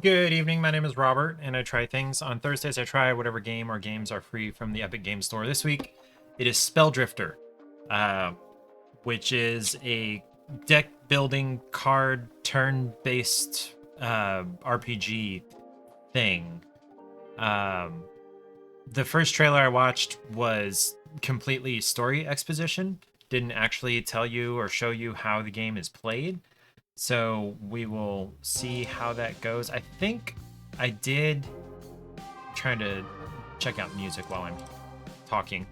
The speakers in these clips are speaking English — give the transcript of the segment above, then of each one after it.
Good evening, my name is Robert, and I try things. On Thursdays, I try whatever game or games are free from the Epic Games Store. This week, it is SpellDrifter, which is a deck-building, card, turn-based RPG thing. The first trailer I watched was completely story exposition, didn't actually tell you or show you how the game is played. So we will see how that goes. I think I did trying to check out music while I'm talking.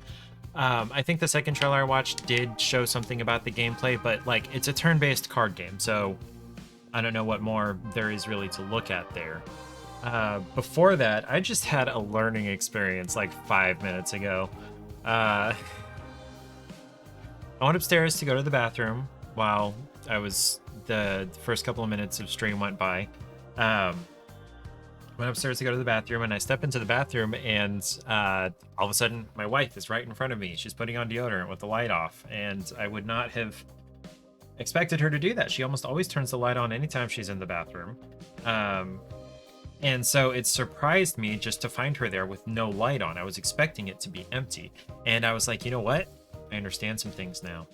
I think the second trailer I watched did show something about the gameplay, but like it's a turn-based card game, so I don't know what more there is really to look at there. Before that, I just had a learning experience like 5 minutes ago. I went upstairs to go to the bathroom while I was the first couple of minutes of stream went by. Went upstairs to go to the bathroom, and I step into the bathroom, and all of a sudden my wife is right in front of me. She's putting on deodorant with the light off, and I would not have expected her to do that. She almost always turns the light on anytime she's in the bathroom. And so it surprised me just to find her there with no light on. I was expecting it to be empty, and I was like, you know what? I understand some things now.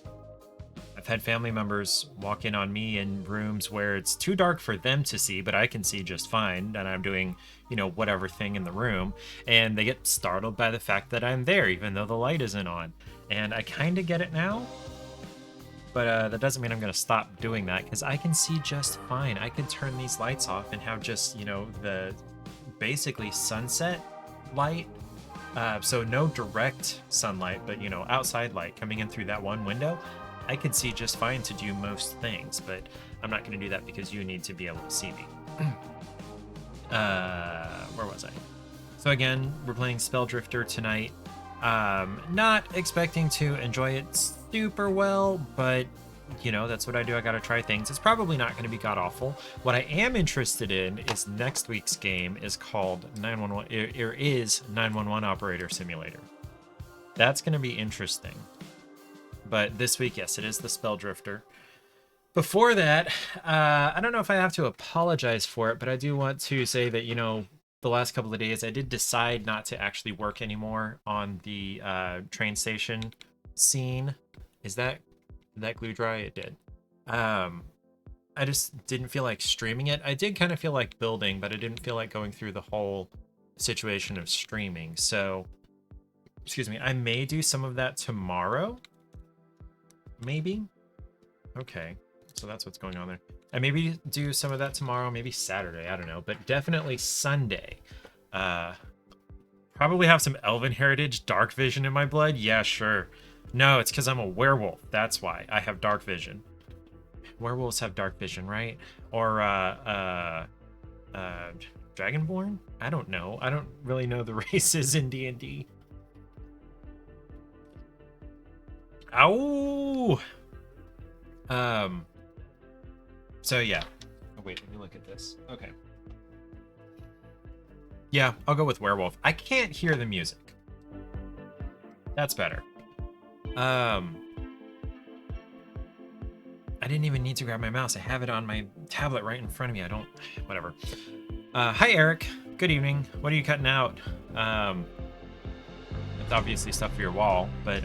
I've had family members walk in on me in rooms where it's too dark for them to see, but I can see just fine, and I'm doing, you know, whatever thing in the room, and they get startled by the fact that I'm there, even though the light isn't on. And I kind of get it now, but that doesn't mean I'm going to stop doing that, because I can see just fine. I can turn these lights off and have just, you know, the basically sunset light. So no direct sunlight, but, you know, outside light coming in through that one window. I could see just fine to do most things, but I'm not going to do that because you need to be able to see me. Where was I? So again, we're playing SpellDrifter tonight. Not expecting to enjoy it super well, but you know, that's what I do. I gotta try things. It's probably not going to be god-awful. What I am interested in is next week's game is called 911. It is 911 Operator Simulator. That's going to be interesting. But this week, yes, it is the SpellDrifter. Before that, I don't know if I have to apologize for it, but I do want to say that, you know, the last couple of days, I did decide not to actually work anymore on the train station scene. Is that glue dry? It did. I just didn't feel like streaming it. I did kind of feel like building, but I didn't feel like going through the whole situation of streaming. So, excuse me, I may do some of that tomorrow. Maybe. Okay, so that's what's going on there. I maybe do some of that tomorrow, maybe Saturday, I don't know, but definitely Sunday. Probably have some elven heritage, dark vision in my blood. Yeah, sure. No, it's because I'm a werewolf. That's why I have dark vision. Werewolves have dark vision, right? Or Dragonborn? I don't know. I don't really know the races in D&D. Ow! So yeah. Oh, wait, let me look at this. Okay. Yeah, I'll go with werewolf. I can't hear the music. That's better. I didn't even need to grab my mouse. I have it on my tablet right in front of me. I don't... Whatever. Hi, Eric. Good evening. What are you cutting out? It's obviously stuff for your wall, but,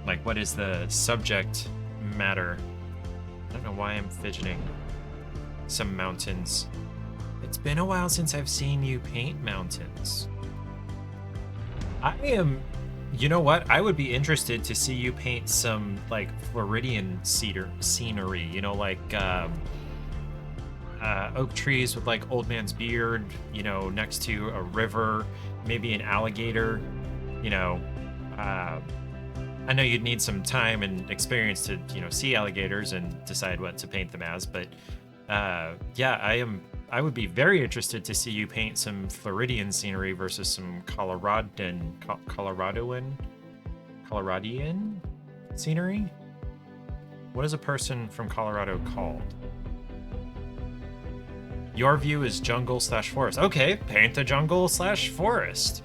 like, what is the subject matter? I don't know why I'm fidgeting. Some mountains. It's been a while since I've seen you paint mountains. You know what? I would be interested to see you paint some like Floridian scenery. You know, like oak trees with like old man's beard. You know, next to a river, maybe an alligator. You know, I know you'd need some time and experience to see alligators and decide what to paint them as. But yeah, I would be very interested to see you paint some Floridian scenery versus some Coloradian scenery. What is a person from Colorado called? Your view is jungle/forest. Okay, paint the jungle/forest.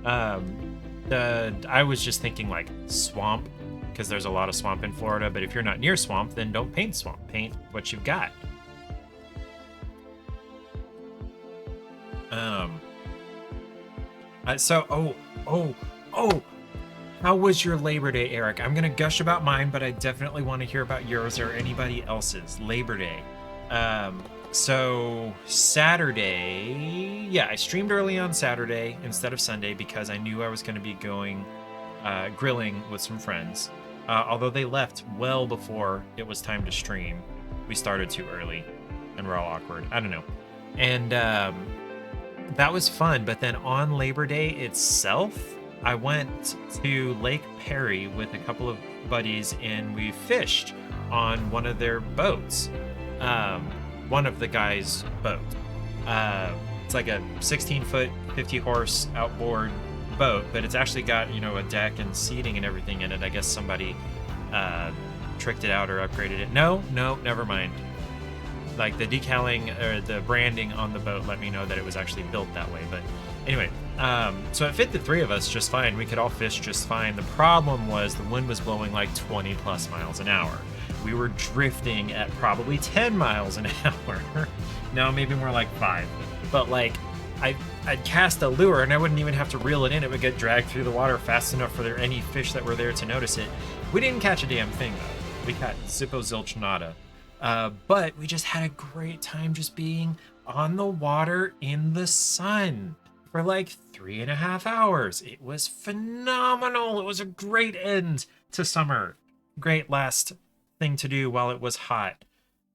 I was just thinking like swamp, because there's a lot of swamp in Florida. But if you're not near swamp, then don't paint swamp. Paint what you've got. How was your Labor Day, Eric? I'm gonna gush about mine, but I definitely want to hear about yours or anybody else's Labor Day. So Saturday, yeah, I streamed early on Saturday instead of Sunday because I knew I was going to be going grilling with some friends. Although they left well before it was time to stream. We started too early and we're all awkward. I don't know. And that was fun. But then on Labor Day itself, I went to Lake Perry with a couple of buddies and we fished on one of their boats. One of the guys' boat. It's like a 16-foot, 50-horse outboard boat, but it's actually got, a deck and seating and everything in it. I guess somebody tricked it out or upgraded it. No, never mind. Like the decaling or the branding on the boat let me know that it was actually built that way. But anyway, so it fit the three of us just fine. We could all fish just fine. The problem was the wind was blowing like 20 plus miles an hour. We were drifting at probably 10 miles an hour. No, maybe more like 5. But like, I'd cast a lure and I wouldn't even have to reel it in. It would get dragged through the water fast enough for any fish that were there to notice it. We didn't catch a damn thing though. We caught zippo zilch nada. But we just had a great time just being on the water in the sun for like 3.5 hours. It was phenomenal. It was a great end to summer. Great last thing to do while it was hot.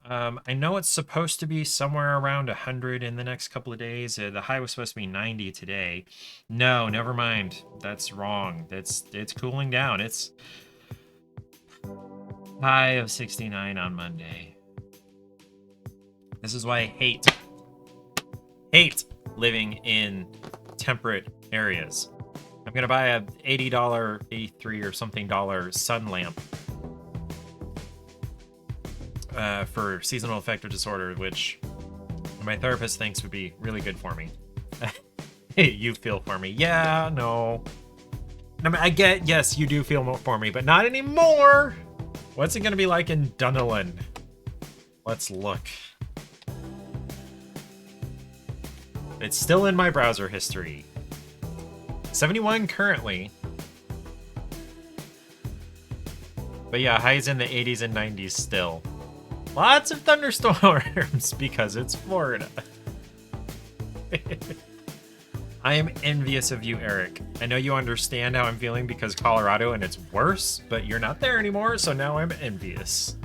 I know it's supposed to be somewhere around 100 in the next couple of days. The high was supposed to be 90 today. No, never mind. That's wrong. It's cooling down. It's high of 69 on Monday. This is why I hate living in temperate areas. I'm gonna buy a $80, 83 or something sun lamp for seasonal affective disorder, which my therapist thinks would be really good for me. Hey, you feel for me. Yeah, no. I mean, I get, yes, you do feel for me, but not anymore. What's it gonna be like in Dunedin? Let's look. It's still in my browser history. 71 currently. But yeah, highs in the 80s and 90s still. Lots of thunderstorms because it's Florida. I am envious of you, Eric. I know you understand how I'm feeling because Colorado and it's worse, but you're not there anymore, so now I'm envious.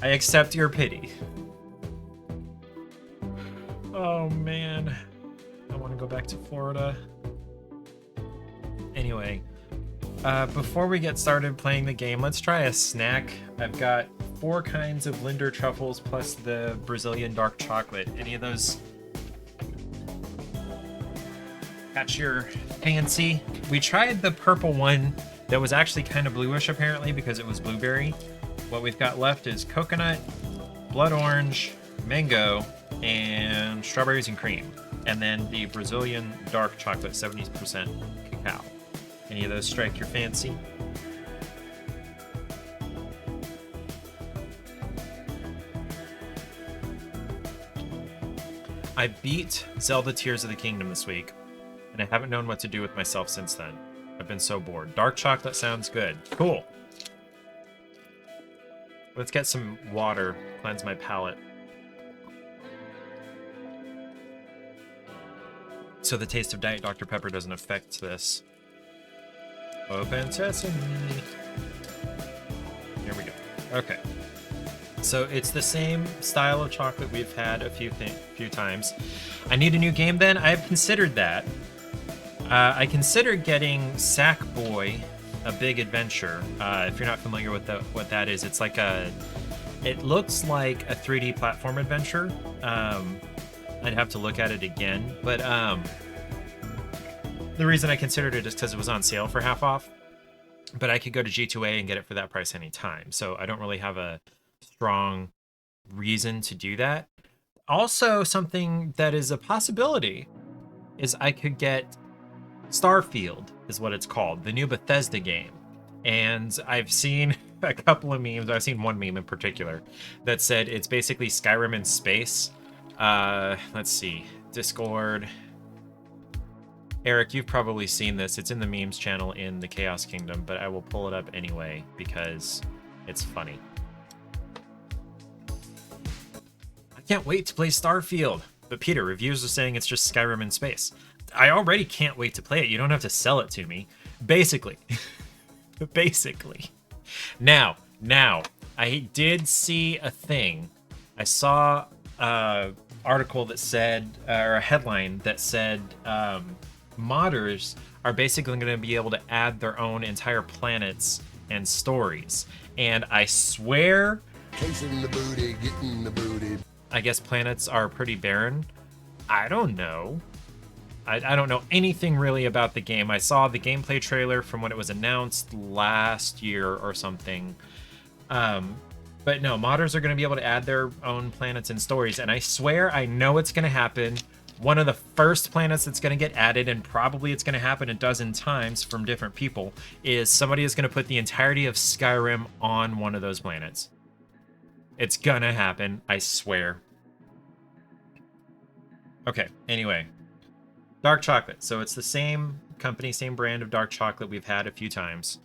I accept your pity. Oh man, I want to go back to Florida. Anyway, before we get started playing the game, let's try a snack. I've got 4 kinds of Linder truffles plus the Brazilian dark chocolate. Any of those catch your fancy? We tried the purple one that was actually kind of bluish apparently because it was blueberry. What we've got left is coconut, blood orange, mango, and strawberries and cream. And then the Brazilian dark chocolate, 70% cacao. Any of those strike your fancy? I beat Zelda Tears of the Kingdom this week, and I haven't known what to do with myself since then. I've been so bored. Dark chocolate sounds good. Cool. Let's get some water, cleanse my palate. so the taste of Diet Dr. Pepper doesn't affect this. Open sesame. Here we go. Okay. So it's the same style of chocolate we've had a few times. I need a new game then? I've considered that. I considered getting Sackboy: A Big Adventure. If you're not familiar with what that is, it's like it looks like a 3D platform adventure. I'd have to look at it again, but the reason I considered it is because it was on sale for half off. But I could go to G2A and get it for that price anytime, so I don't really have a strong reason to do that. Also, something that is a possibility is I could get Starfield, is what it's called, the new Bethesda game. And I've seen a couple of memes. I've seen one meme in particular that said it's basically Skyrim in space. Let's see, Discord. Eric, you've probably seen this. It's in the memes channel in the Chaos Kingdom, but I will pull it up anyway because it's funny. I can't wait to play Starfield. But Peter, reviews are saying it's just Skyrim in space. I already can't wait to play it. You don't have to sell it to me. Basically. Basically. Now, I did see a thing. I saw an article that said, or a headline that said, modders are basically going to be able to add their own entire planets and stories. And I swear... Chasing the booty, getting the booty. I guess planets are pretty barren. I don't know. I don't know anything really about the game. I saw the gameplay trailer from when it was announced last year or something. But no, modders are going to be able to add their own planets and stories. And I swear I know it's going to happen. One of the first planets that's going to get added, and probably it's going to happen a dozen times from different people, is somebody is going to put the entirety of Skyrim on one of those planets. It's going to happen, I swear. Okay, anyway. Dark chocolate. So it's the same company, same brand of dark chocolate we've had a few times.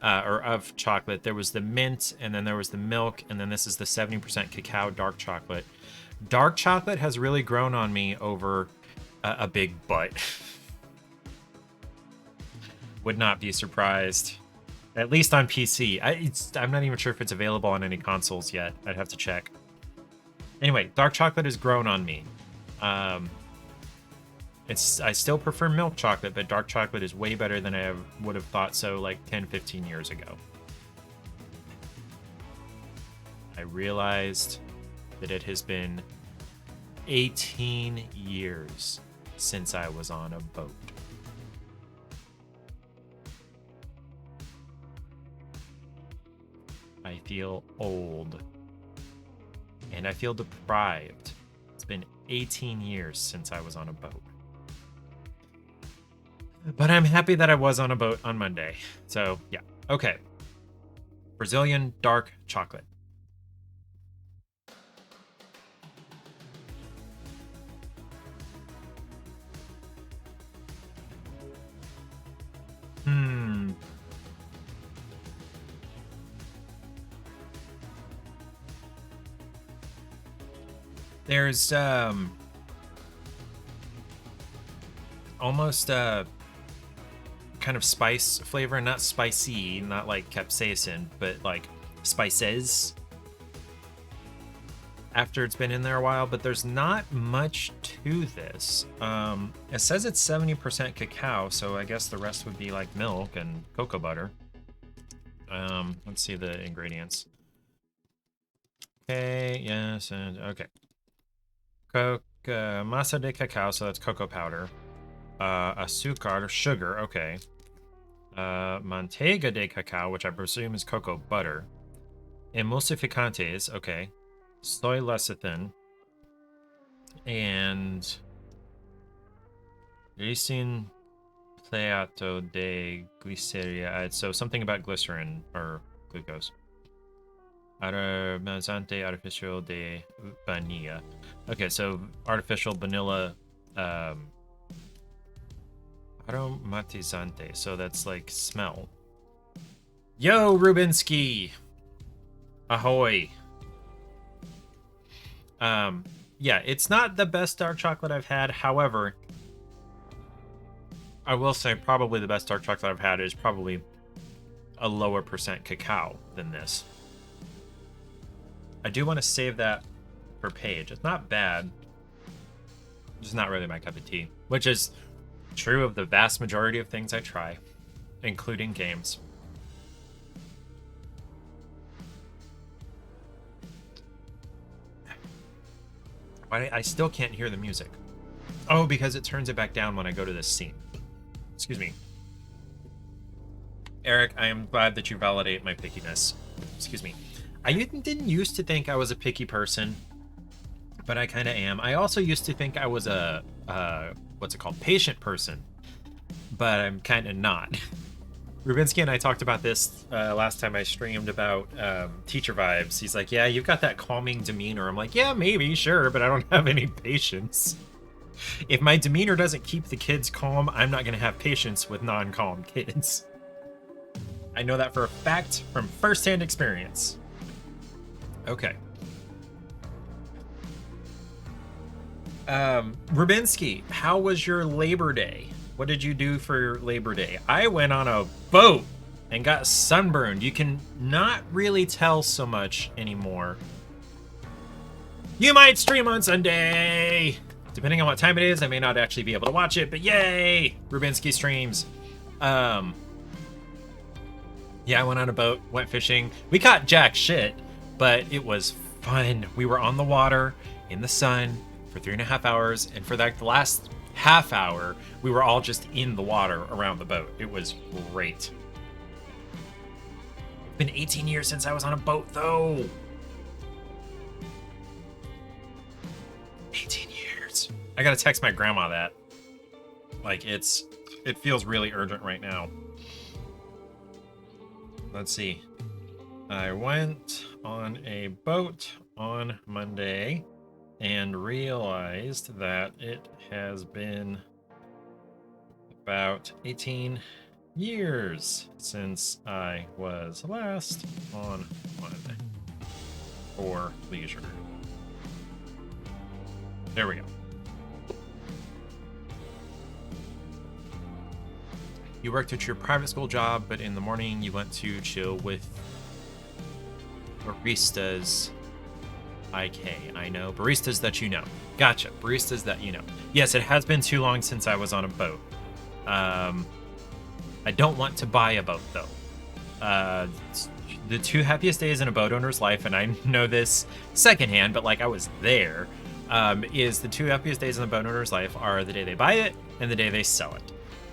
Or of chocolate. There was the mint, and then there was the milk, and then this is the 70% cacao dark chocolate. Dark chocolate has really grown on me over a big butt. Would not be surprised. At least on PC. I'm not even sure if it's available on any consoles yet. I'd have to check. Anyway, dark chocolate has grown on me. I still prefer milk chocolate, but dark chocolate is way better than I would have thought so like 10, 15 years ago. I realized that it has been 18 years since I was on a boat. I feel old. And I feel deprived. It's been 18 years since I was on a boat. But I'm happy that I was on a boat on Monday. So, yeah. Okay. Brazilian dark chocolate. There's almost a kind of spice flavor, not spicy, not like capsaicin, but like spices after it's been in there a while. But there's not much to this. It says it's 70% cacao, so I guess the rest would be like milk and cocoa butter. Let's see the ingredients. Okay, yes, and okay. Masa de cacao, so that's cocoa powder. Azúcar, sugar, okay. Manteiga de cacao, which I presume is cocoa butter. Emulsificantes, okay. Soy lecithin. And Ricin plato de gliceria. So something about glycerin or glucose. Aromatizante artificial de vanilla. Okay, so artificial vanilla aromatizante. So that's like smell. Yo, Rubinsky! Ahoy! Yeah, it's not the best dark chocolate I've had. However, I will say probably the best dark chocolate I've had is probably a lower percent cacao than this. I do want to save that for Paige. It's not bad. It's not really my cup of tea, which is true of the vast majority of things I try, including games. I still can't hear the music. Oh, because it turns it back down when I go to this scene. Excuse me. Eric, I am glad that you validate my pickiness. Excuse me. I didn't used to think I was a picky person, but I kind of am. I also used to think I was a, what's it called, patient person, but I'm kind of not. Rubinsky and I talked about this last time I streamed about teacher vibes. He's like, yeah, you've got that calming demeanor. I'm like, yeah, maybe, sure, but I don't have any patience. If my demeanor doesn't keep the kids calm, I'm not going to have patience with non-calm kids. I know that for a fact from firsthand experience. Okay. Rubinsky, how was your Labor Day? What did you do for Labor Day? I went on a boat and got sunburned. You can not really tell so much anymore. You might stream on Sunday. Depending on what time it is, I may not actually be able to watch it, but yay! Rubinsky streams. Yeah, I went on a boat, went fishing. We caught jack shit, but it was fun. We were on the water, in the sun, for 3.5 hours, and for like the last half hour, we were all just in the water around the boat. It was great. It's been 18 years since I was on a boat, though. 18 years. I gotta text my grandma that. Like, it feels really urgent right now. Let's see. I went on a boat on Monday and realized that it has been about 18 years since I was last on one for leisure. There we go. You worked at your private school job, but in the morning you went to chill with baristas. I know. Baristas that you know. Gotcha. Baristas that you know. Yes, it has been too long since I was on a boat. I don't want to buy a boat, though. The two happiest days in a boat owner's life, and I know this secondhand, but like I was there, is the two happiest days in the boat owner's life are the day they buy it and the day they sell it.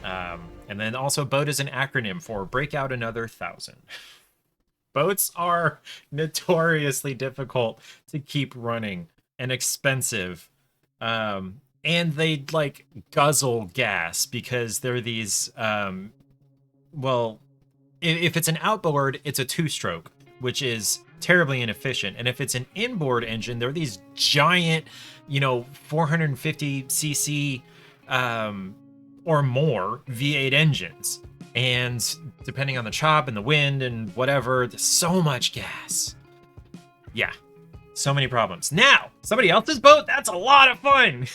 And then also BOAT is an acronym for Break Out Another 1,000. Boats are notoriously difficult to keep running and expensive. And they like guzzle gas because they're these, well, if it's an outboard, it's a 2-stroke, which is terribly inefficient. And if it's an inboard engine, they're these giant, 450cc, or more V8 engines. And depending on the chop and the wind and whatever, there's so much gas. Yeah, so many problems. Now, somebody else's boat? That's a lot of fun.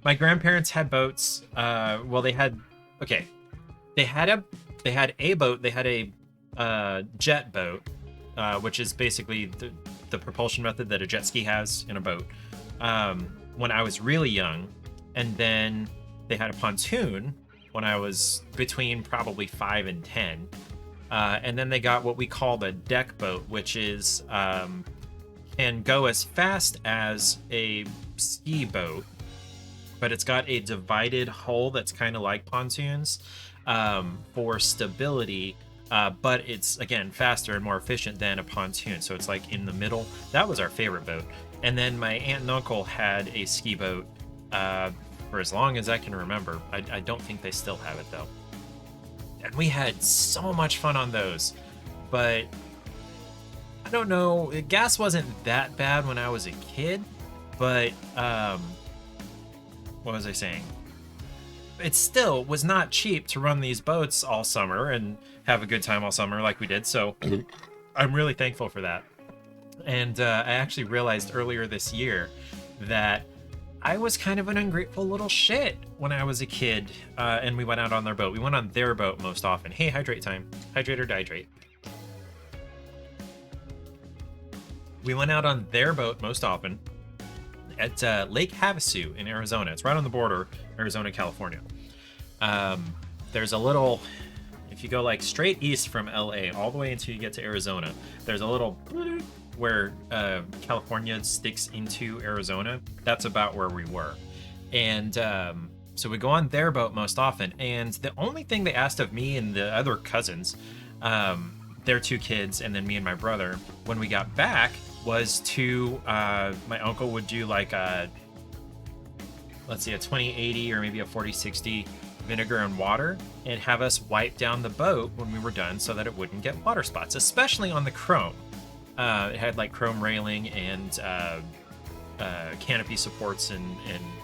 My grandparents had boats. Well, they had a boat. They had a jet boat, which is basically the propulsion method that a jet ski has in a boat. When I was really young, and then they had a pontoon when I was between probably 5 and 10. And then they got what we call the deck boat, which is can go as fast as a ski boat, but it's got a divided hull that's kind of like pontoons for stability. But it's, again, faster and more efficient than a pontoon. So it's like in the middle. That was our favorite boat. And then my aunt and uncle had a ski boat for as long as I can remember. I don't think they still have it, though. And we had so much fun on those. But I don't know. Gas wasn't that bad when I was a kid. But what was I saying? It still was not cheap to run these boats all summer and have a good time all summer like we did. So I'm really thankful for that. And I actually realized earlier this year that I was kind of an ungrateful little shit when I was a kid, and we went out on their boat. We went on their boat most often. Hey, hydrate time. Hydrate or dihydrate. We went out on their boat most often at Lake Havasu in Arizona. It's right on the border, Arizona, California. There's a little, if you go like straight east from LA all the way until you get to Arizona, there's a little where California sticks into Arizona. That's about where we were. And so we go on their boat most often. And the only thing they asked of me and the other cousins, their 2 kids, and then me and my brother, when we got back, was to, my uncle would do like a, let's see, a 20-80 or maybe a 40-60 vinegar and water, and have us wipe down the boat when we were done so that it wouldn't get water spots, especially on the chrome. It had like chrome railing and canopy supports in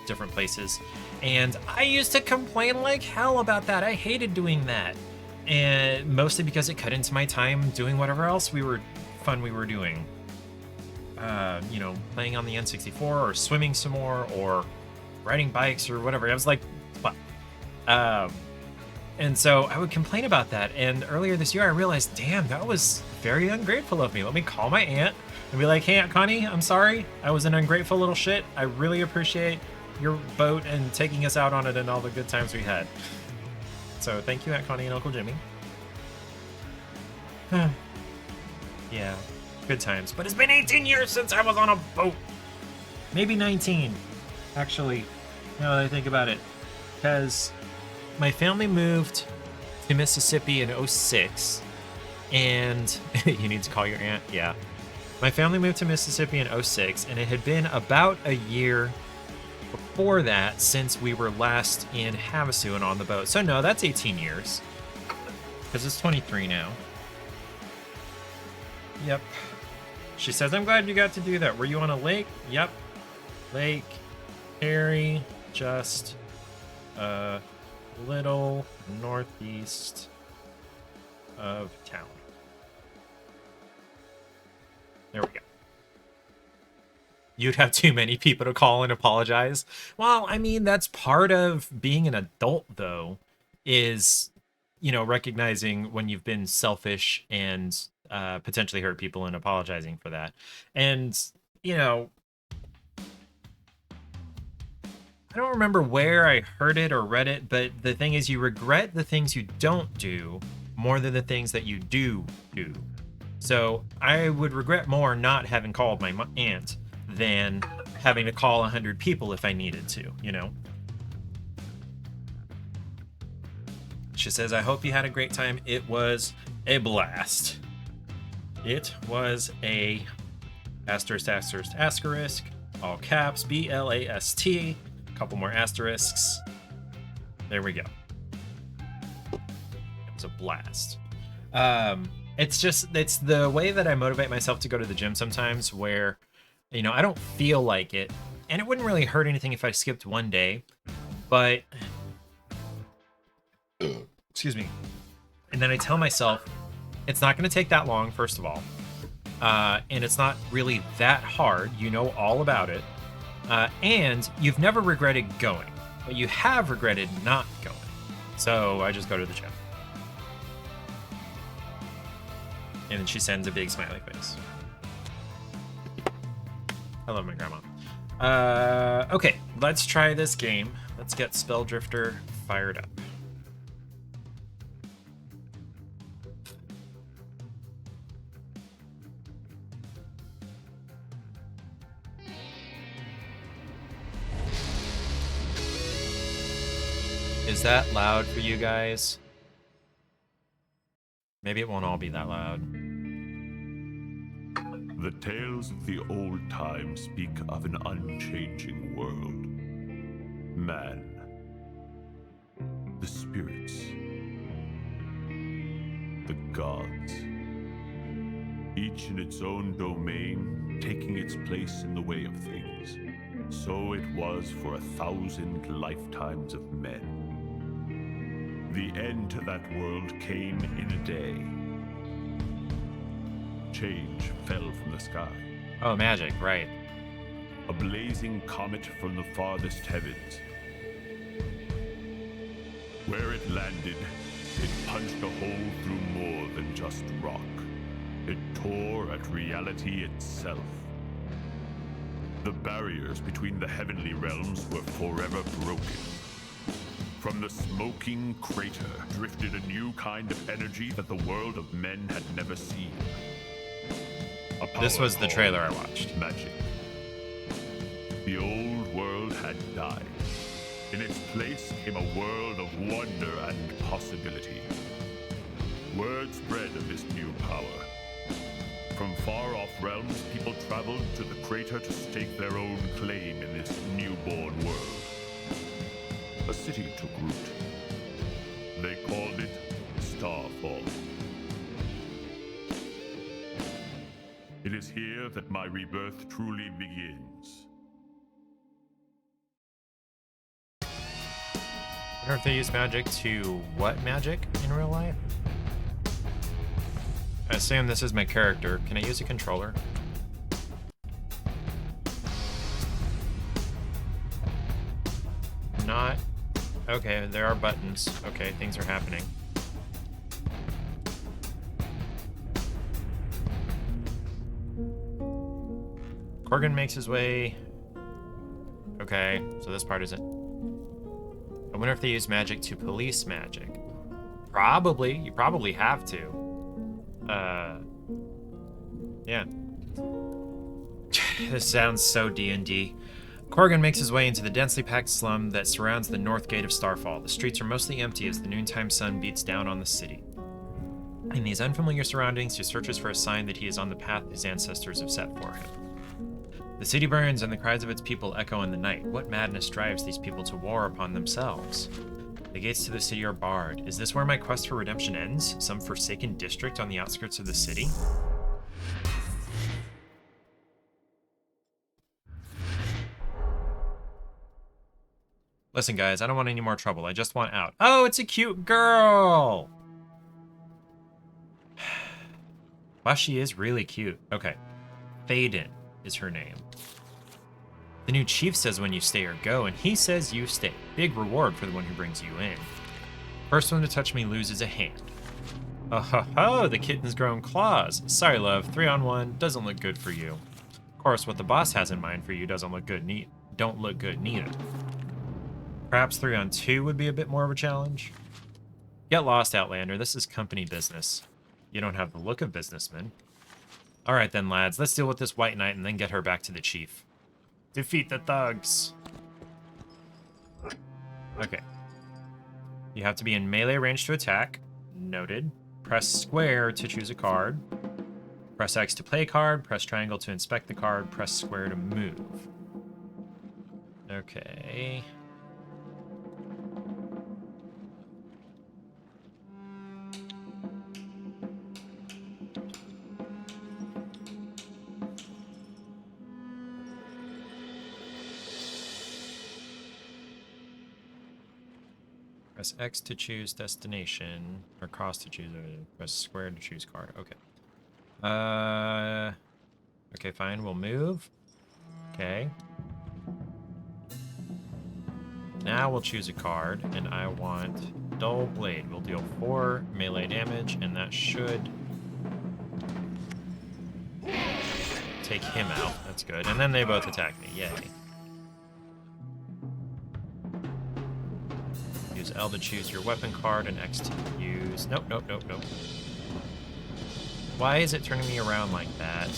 different places. And I used to complain like hell about that. I hated doing that. And mostly because it cut into my time doing whatever else we were doing. You know, playing on the N64 or swimming some more or riding bikes or whatever. I was like, what? And so I would complain about that. And earlier this year, I realized, damn, that was very ungrateful of me. Let me call my aunt and be like, hey, Aunt Connie, I'm sorry. I was an ungrateful little shit. I really appreciate your boat and taking us out on it and all the good times we had. So thank you, Aunt Connie and Uncle Jimmy. Yeah, good times. But it's been 18 years since I was on a boat. Maybe 19, actually, now that I think about it. Because my family moved to Mississippi in 06, and you need to call your aunt? Yeah. My family moved to Mississippi in 06, and it had been about a year before that since we were last in Havasu and on the boat. So no, that's 18 years, because it's 23 now. Yep. She says, I'm glad you got to do that. Were you on a lake? Yep. Lake Harry, just little northeast of town. There we go. You'd have too many people to call and apologize. Well, I mean, that's part of being an adult, though, is, you know, recognizing when you've been selfish and potentially hurt people and apologizing for that. And, you know, I don't remember where I heard it or read it, but the thing is, you regret the things you don't do more than the things that you do. So I would regret more not having called my aunt than having to call 100 people if I needed to, you know? She says, I hope you had a great time. It was a blast. It was a asterisk, all caps, BLAST. Couple more asterisks. There we go. It was a blast. It's the way that I motivate myself to go to the gym sometimes, where, you know, I don't feel like it, and it wouldn't really hurt anything if I skipped one day, but excuse me. And then I tell myself it's not going to take that long, first of all, and it's not really that hard. You know all about it. And you've never regretted going, but you have regretted not going. So I just go to the gym. And then she sends a big smiley face. I love my grandma. Okay, let's try this game. Let's get SpellDrifter fired up. Is that loud for you guys? Maybe it won't all be that loud. The tales of the old time speak of an unchanging world. Man, the spirits, the gods, each in its own domain, taking its place in the way of things. So it was for 1,000 lifetimes of men. The end to that world came in a day. Change fell from the sky. Oh, magic, right. a blazing comet from the farthest heavens. Where it landed, it punched a hole through more than just rock. It tore at reality itself. The barriers between the heavenly realms were forever broken. From the smoking crater drifted a new kind of energy that the world of men had never seen. This was the trailer I watched. Magic. The old world had died. In its place came a world of wonder and possibility. Word spread of this new power. From far-off realms, people traveled to the crater to stake their own claim in this newborn world. A city took root. They called it Starfall. It is here that my rebirth truly begins. I wonder if they use magic to what magic in real life? I assume this is my character. Can I use a controller? Not. Okay, there are buttons. Okay, things are happening. Corgan makes his way. Okay, so this part isn't. I wonder if they use magic to police magic. Probably. You probably have to. Yeah. This sounds so D&D. Corgan makes his way into the densely packed slum that surrounds the north gate of Starfall. The streets are mostly empty as the noontime sun beats down on the city. In these unfamiliar surroundings, he searches for a sign that he is on the path his ancestors have set for him. The city burns and the cries of its people echo in the night. What madness drives these people to war upon themselves? The gates to the city are barred. Is this where my quest for redemption ends? Some forsaken district on the outskirts of the city? Listen, guys, I don't want any more trouble. I just want out. Oh, it's a cute girl! Wow, she is really cute. Okay. Thaden is her name. The new chief says when you stay or go, and he says you stay. Big reward for the one who brings you in. First one to touch me loses a hand. Oh ho ho, the kitten's grown claws. Sorry, love, 3-on-1 doesn't look good for you. Of course, what the boss has in mind for you doesn't look good neither. Perhaps 3-on-2 would be a bit more of a challenge. Get lost, Outlander. This is company business. You don't have the look of businessman. Alright then, lads. Let's deal with this white knight and then get her back to the chief. Defeat the thugs. Okay. You have to be in melee range to attack. Noted. Press square to choose a card. Press X to play a card. Press triangle to inspect the card. Press square to move. Okay. Press X to choose destination, or cross to choose, press square to choose card. Okay. Okay, fine, we'll move. Okay. Now we'll choose a card, and I want Dull Blade. We'll deal 4 melee damage, and that should take him out. That's good. And then they both attack me. Yay. Use L to choose your weapon card, and X to use... Nope. Why is it turning me around like that?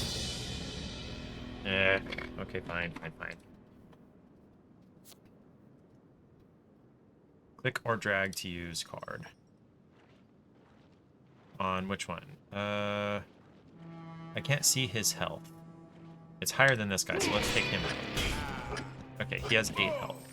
Okay, fine. Click or drag to use card. On which one? I can't see his health. It's higher than this guy, so let's take him out. Okay, he has 8 health.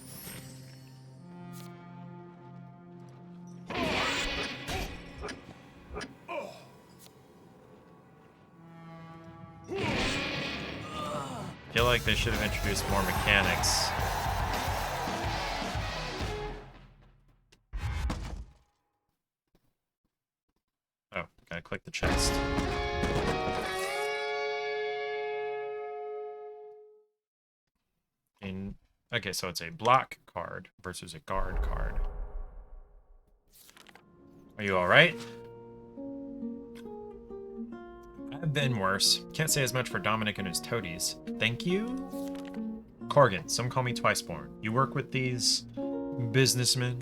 I feel like they should have introduced more mechanics. Oh, gotta click the chest. Okay, so it's a block card versus a guard card. Are you alright? I've been worse. Can't say as much for Dominic and his toadies. Thank you? Corgan, some call me Twiceborn. You work with these businessmen?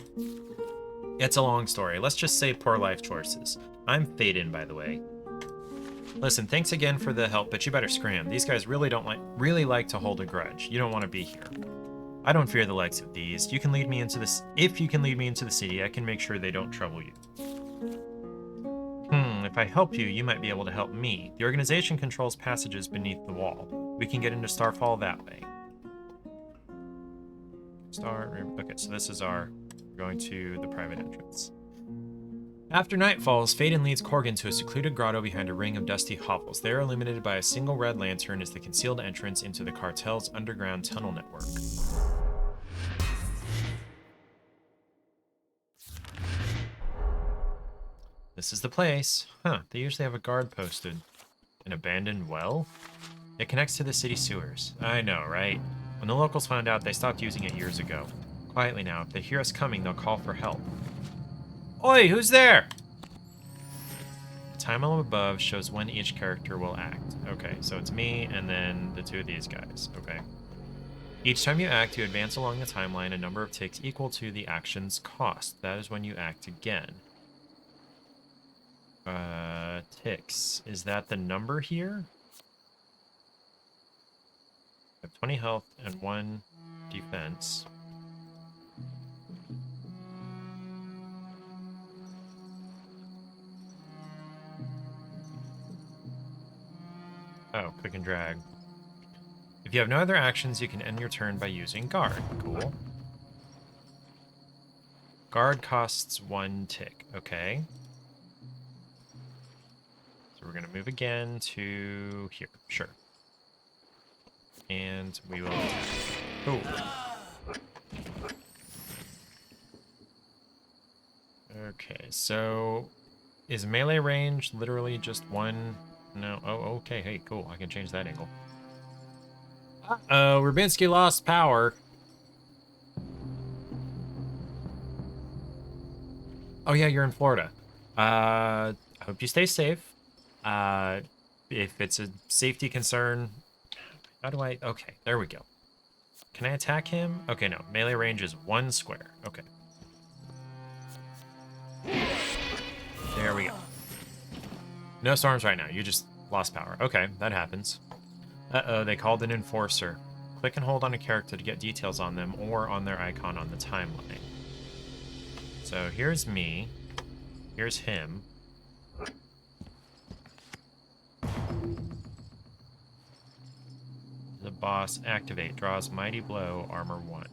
It's a long story. Let's just say poor life choices. I'm Faden, by the way. Listen, thanks again for the help, but you better scram. These guys really like to hold a grudge. You don't want to be here. I don't fear the likes of these. You can lead me into this. If you can lead me into the city, I can make sure they don't trouble you. If I help you, you might be able to help me. The organization controls passages beneath the wall. We can get into Starfall that way. Okay, so this is we're going to the private entrance. After night falls, Faden leads Corgan to a secluded grotto behind a ring of dusty hovels. They are illuminated by a single red lantern as the concealed entrance into the cartel's underground tunnel network. This is the place. Huh, they usually have a guard posted. An abandoned well? It connects to the city sewers. I know, right? When the locals found out, they stopped using it years ago. Quietly now, if they hear us coming, they'll call for help. Oi, who's there? The time element above shows when each character will act. Okay, so it's me and then the two of these guys. Okay. Each time you act, you advance along the timeline a number of ticks equal to the action's cost. That is when you act again. Ticks. Is that the number here? I have 20 health and 1 defense. Oh, click and drag. If you have no other actions, you can end your turn by using guard. Cool. Guard costs 1 tick. Okay. So we're going to move again to here. Sure. And we will attack. Ooh. Okay, so is melee range literally just 1? No. Oh, okay. Hey, cool. I can change that angle. Uh-oh, Rubinsky lost power. Oh, yeah, you're in Florida. I hope you stay safe. If it's a safety concern, how do I... Okay, there we go. Can I attack him? Okay, no. Melee range is 1 square. Okay. There we go. No storms right now. You just lost power. Okay, that happens. Uh-oh, they called an enforcer. Click and hold on a character to get details on them or on their icon on the timeline. So here's me. Here's him. The boss, activate, draws Mighty Blow, armor 1.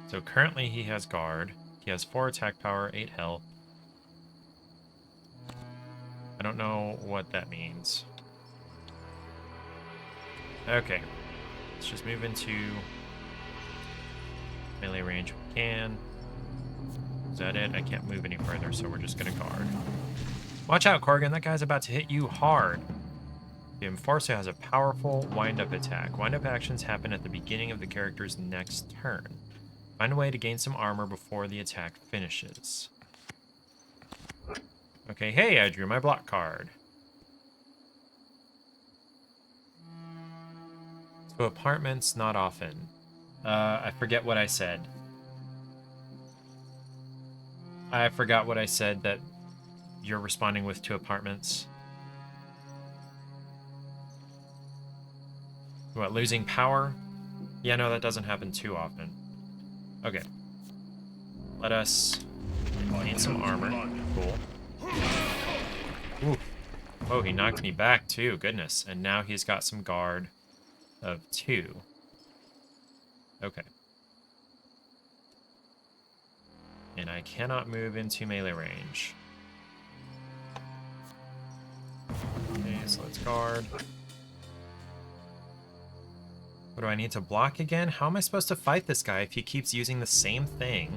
So currently he has guard. He has 4 attack power, 8 health. I don't know what that means. Okay. Let's just move into melee range if we can. Is that it? I can't move any further, so we're just gonna guard. Watch out, Corgan. That guy's about to hit you hard. The Enforcer has a powerful wind-up attack. Wind-up actions happen at the beginning of the character's next turn. Find a way to gain some armor before the attack finishes. Okay, hey, I drew my block card. To apartments, not often. I forget what I said. I forgot what I said that you're responding with to apartments. What, losing power? Yeah, no, that doesn't happen too often. Okay. Let us need some armor. Cool. Ooh. Oh, he knocked me back too, goodness. And now he's got some guard of 2. Okay. And I cannot move into melee range. Okay, so let's guard. What do I need to block again? How am I supposed to fight this guy if he keeps using the same thing?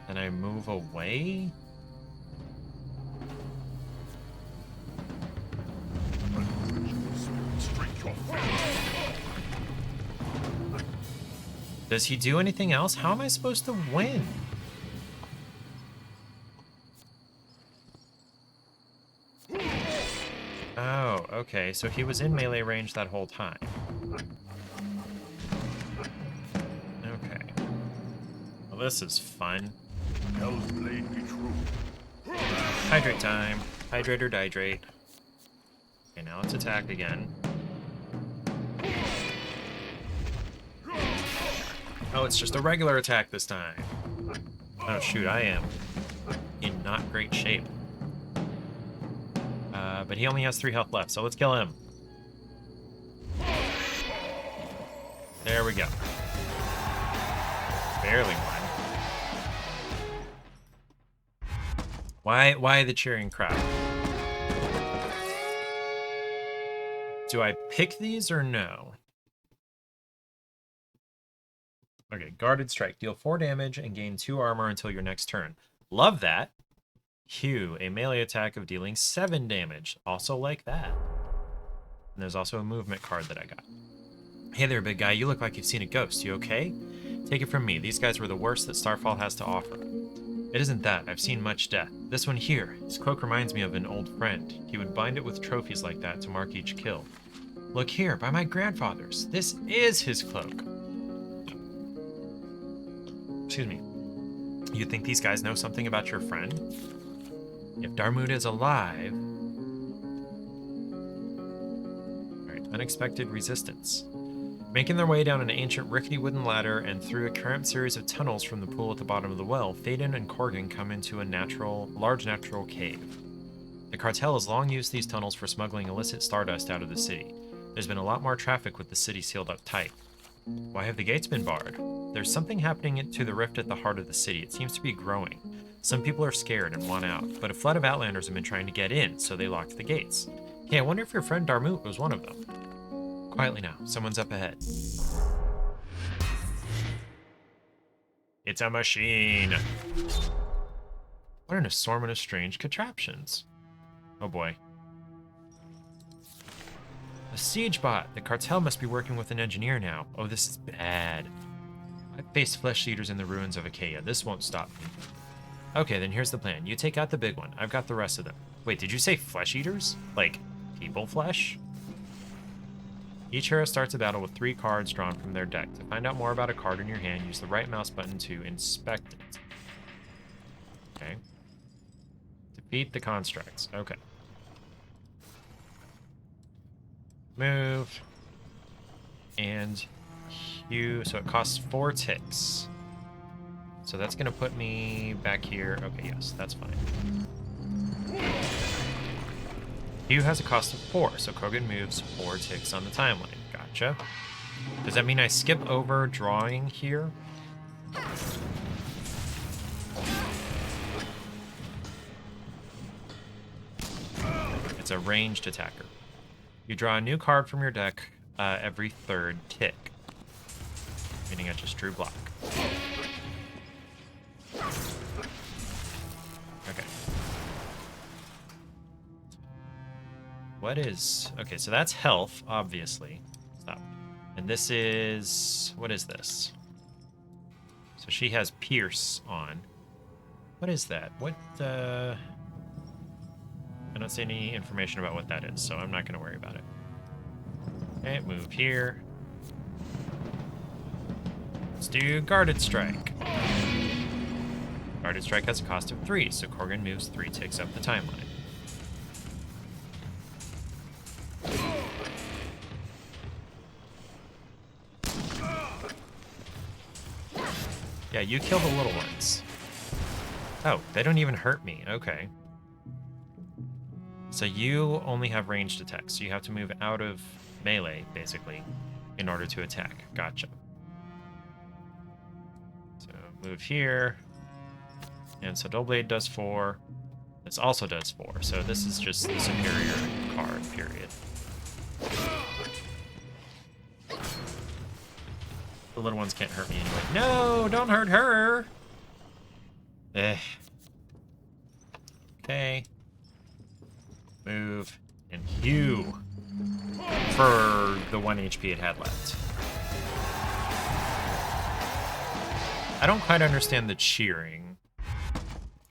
and I move away? Does he do anything else? How am I supposed to win? Oh, okay, so he was in melee range that whole time. Okay. Well, this is fun. Hell's blade be true. Hydrate time. Hydrate or dihydrate. Okay, now let's attack again. Oh, it's just a regular attack this time. Oh shoot, I am in not great shape. But he only has 3 health left, so let's kill him. There we go. Barely won. Why the cheering crowd? Do I pick these or no? Okay, guarded strike. Deal 4 damage and gain 2 armor until your next turn. Love that. Q, a melee attack of dealing 7 damage. Also like that. And there's also a movement card that I got. Hey there, big guy. You look like you've seen a ghost. You okay? Take it from me. These guys were the worst that Starfall has to offer. It isn't that. I've seen much death. This one here. His cloak reminds me of an old friend. He would bind it with trophies like that to mark each kill. Look here, by my grandfather's. This is his cloak. Excuse me. You think these guys know something about your friend? If Darmut is alive... Alright, unexpected resistance. Making their way down an ancient rickety wooden ladder and through a cramped series of tunnels from the pool at the bottom of the well, Thaden and Corgan come into a large natural cave. The cartel has long used these tunnels for smuggling illicit stardust out of the city. There's been a lot more traffic with the city sealed up tight. Why have the gates been barred? There's something happening to the rift at the heart of the city. It seems to be growing. Some people are scared and want out, but a flood of Outlanders have been trying to get in, so they locked the gates. Hey, I wonder if your friend Darmut was one of them. Quietly now, someone's up ahead. It's a machine! What an assortment of strange contraptions. Oh boy. A siege bot! The cartel must be working with an engineer now. Oh, this is bad. I've faced flesh eaters in the ruins of Achaia. This won't stop me. Okay, then here's the plan. You take out the big one. I've got the rest of them. Wait, did you say flesh eaters? Like, people flesh? Each hero starts a battle with 3 cards drawn from their deck. To find out more about a card in your hand, use the right mouse button to inspect it. Okay. Defeat the constructs. Okay. Move. And hue. So it costs 4 ticks. So that's going to put me back here. Okay, yes, that's fine. Hugh has a cost of 4, so Kogan moves 4 ticks on the timeline. Gotcha. Does that mean I skip over drawing here? It's a ranged attacker. You draw a new card from your deck every 3rd tick. Meaning I just drew block. Okay. What is... Okay, so that's health, obviously. Stop. And this is... What is this? So she has Pierce on. What is that? What, I don't see any information about what that is, so I'm not going to worry about it. Okay, move here. Let's do Guarded Strike. Guarded Strike has a cost of 3, so Corgan moves 3 ticks up the timeline. Yeah, you kill the little ones. Oh, they don't even hurt me. Okay. So you only have ranged attacks, so you have to move out of melee, basically, in order to attack. Gotcha. So move here. And so Doughblade does 4. This also does 4. So this is just the superior card, period. The little ones can't hurt me anyway. No, don't hurt her! Eh. Okay. Move. And hew. For the 1 HP it had left. I don't quite understand the cheering.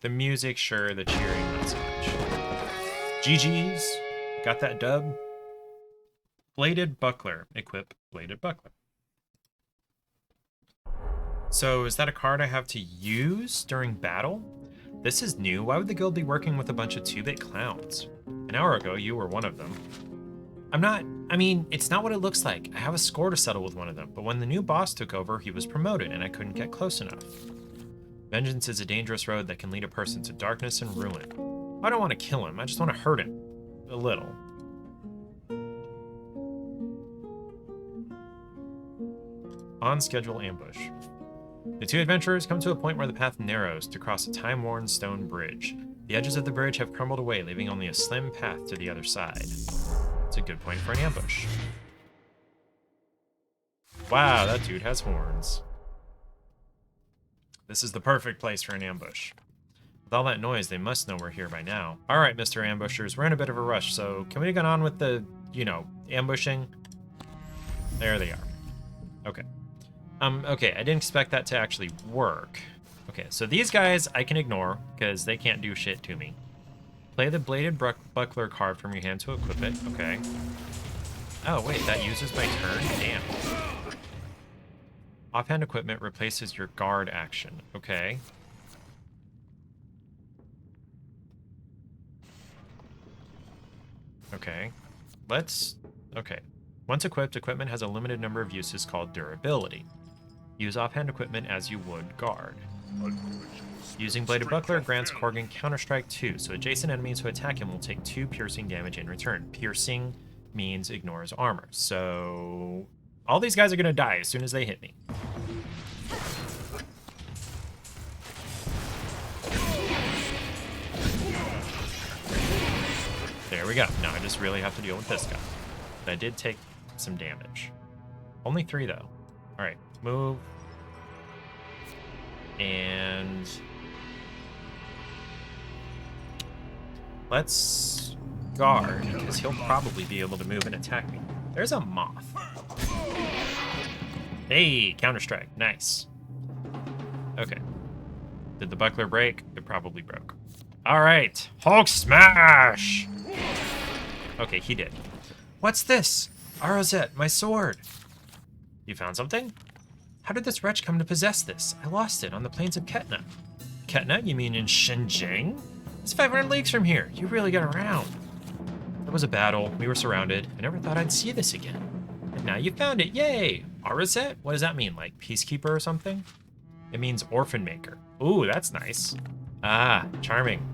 The music, sure. The cheering, not so much. GG's. Got that dub. Bladed Buckler. Equip Bladed Buckler. So is that a card I have to use during battle? This is new. Why would the guild be working with a bunch of 2-bit clowns? An hour ago, you were one of them. I mean, it's not what it looks like. I have a score to settle with one of them, but when the new boss took over, he was promoted and I couldn't get close enough. Vengeance is a dangerous road that can lead a person to darkness and ruin. I don't want to kill him, I just want to hurt him. A little. On-schedule ambush. The two adventurers come to a point where the path narrows to cross a time-worn stone bridge. The edges of the bridge have crumbled away, leaving only a slim path to the other side. It's a good point for an ambush. Wow, that dude has horns. This is the perfect place for an ambush. With all that noise, they must know we're here by now. All right, Mr. Ambushers, we're in a bit of a rush, so can we get on with the, ambushing? There they are. Okay. Okay, I didn't expect that to actually work. Okay, so these guys I can ignore, because they can't do shit to me. Play the Bladed Buckler card from your hand to equip it. Okay. Oh, wait, that uses my turn? Damn. Offhand equipment replaces your guard action. Okay. Okay. Okay. Once equipped, equipment has a limited number of uses called durability. Use offhand equipment as you would guard. Using Bladed Buckler grants Korgan Counterstrike 2, so adjacent enemies who attack him will take 2 piercing damage in return. Piercing means ignores armor. So all these guys are gonna die as soon as they hit me. There we go. Now I just really have to deal with this guy. But I did take some damage. Only 3 though. Alright, move. And let's guard, because he'll probably be able to move and attack me. There's a moth. Hey, Counter-Strike. Nice. Okay. Did the buckler break? It probably broke. All right. Hulk smash! Okay, he did. What's this? Arazette, my sword. You found something? How did this wretch come to possess this? I lost it on the plains of Ketna. Ketna? You mean in Shenzhen? It's 500 leagues from here. You really got around. There was a battle. We were surrounded. I never thought I'd see this again. And now you found it. Yay! Arazette? What does that mean? Like peacekeeper or something? It means orphan maker. Ooh, that's nice. Ah, charming.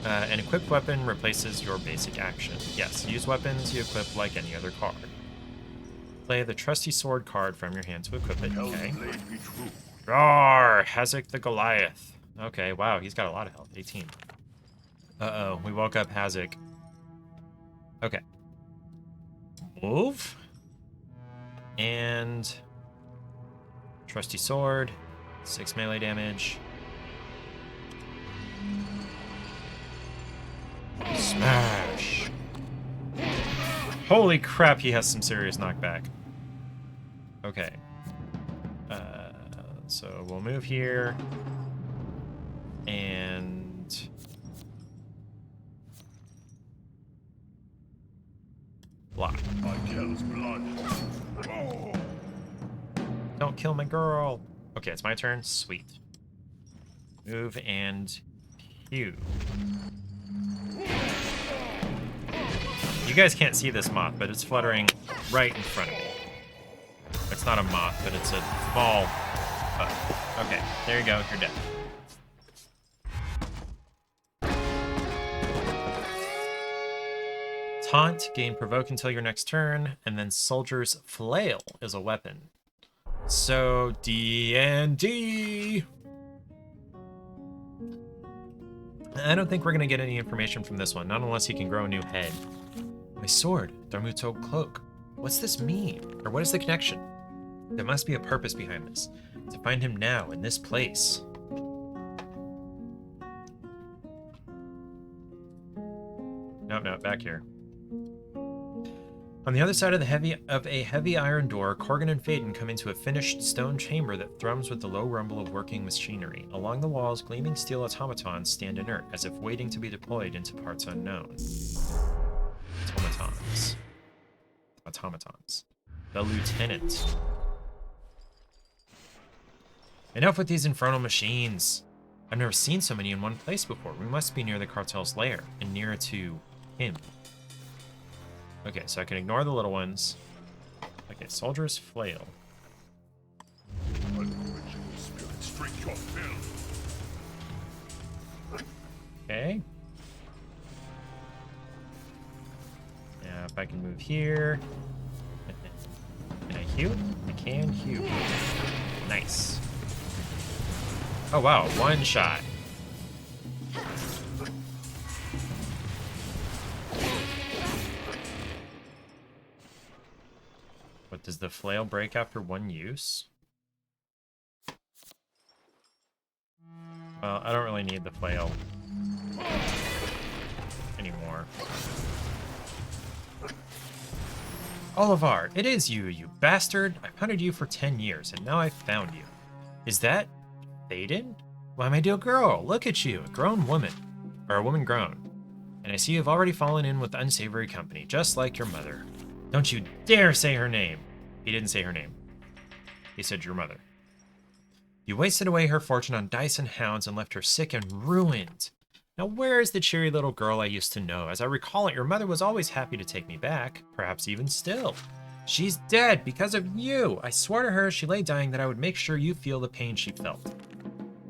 An equipped weapon replaces your basic action. Yes, use weapons you equip like any other card. Play the trusty sword card from your hand to equip it. Okay. Roar! Hazak the Goliath. Okay, wow, he's got a lot of health. 18. Uh-oh, we woke up Hazak. Okay. Move. And trusty sword. 6 melee damage. Smash! Holy crap, he has some serious knockback. Okay. So we'll move here. And block. Don't kill my girl. Okay, it's my turn. Sweet. Move and hew. You guys can't see this moth, but it's fluttering right in front of me. It's not a moth, but it's a small bug. Okay, there you go. You're dead. Taunt, gain provoke until your next turn, and then Soldier's Flail is a weapon. So, D&D! I don't think we're going to get any information from this one, not unless he can grow a new head. My sword, Darmuto cloak. What's this mean? Or what is the connection? There must be a purpose behind this. To find him now, in this place. No, back here. On the other side of a heavy iron door, Corgan and Phaedon come into a finished stone chamber that thrums with the low rumble of working machinery. Along the walls, gleaming steel automatons stand inert, as if waiting to be deployed into parts unknown. Automatons. The Lieutenant. Enough with these infernal machines. I've never seen so many in one place before. We must be near the cartel's lair, and nearer to him. Okay, so I can ignore the little ones. Okay, soldier's flail. Okay. Now, if I can move here. Can I heal? I can heal. Nice. Oh, wow, one shot. What, does the flail break after one use? Well, I don't really need the flail anymore. Olivar, it is you, you bastard! I've hunted you for 10 years, and now I've found you. Is that Phaedon? Why, my dear girl, look at you, a grown woman. Or a woman grown. And I see you've already fallen in with unsavory company, just like your mother. Don't you dare say her name. He didn't say her name. He said your mother. You wasted away her fortune on dice and hounds and left her sick and ruined. Now where is the cheery little girl I used to know? As I recall it, your mother was always happy to take me back, perhaps even still. She's dead because of you. I swore to her as she lay dying that I would make sure you feel the pain she felt.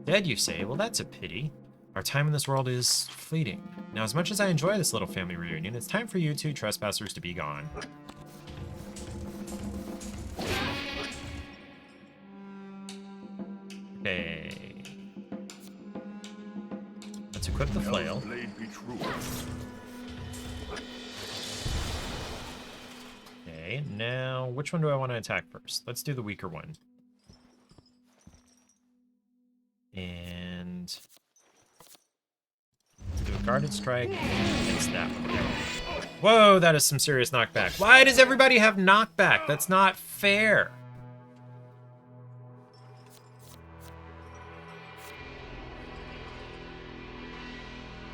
Dead, you say? Well, that's a pity. Our time in this world is fleeting. Now, as much as I enjoy this little family reunion, it's time for you two trespassers to be gone. Okay. Let's equip the flail. Okay, now, which one do I want to attack first? Let's do the weaker one. And do a guarded strike against that one. Whoa, that is some serious knockback. Why does everybody have knockback? That's not fair.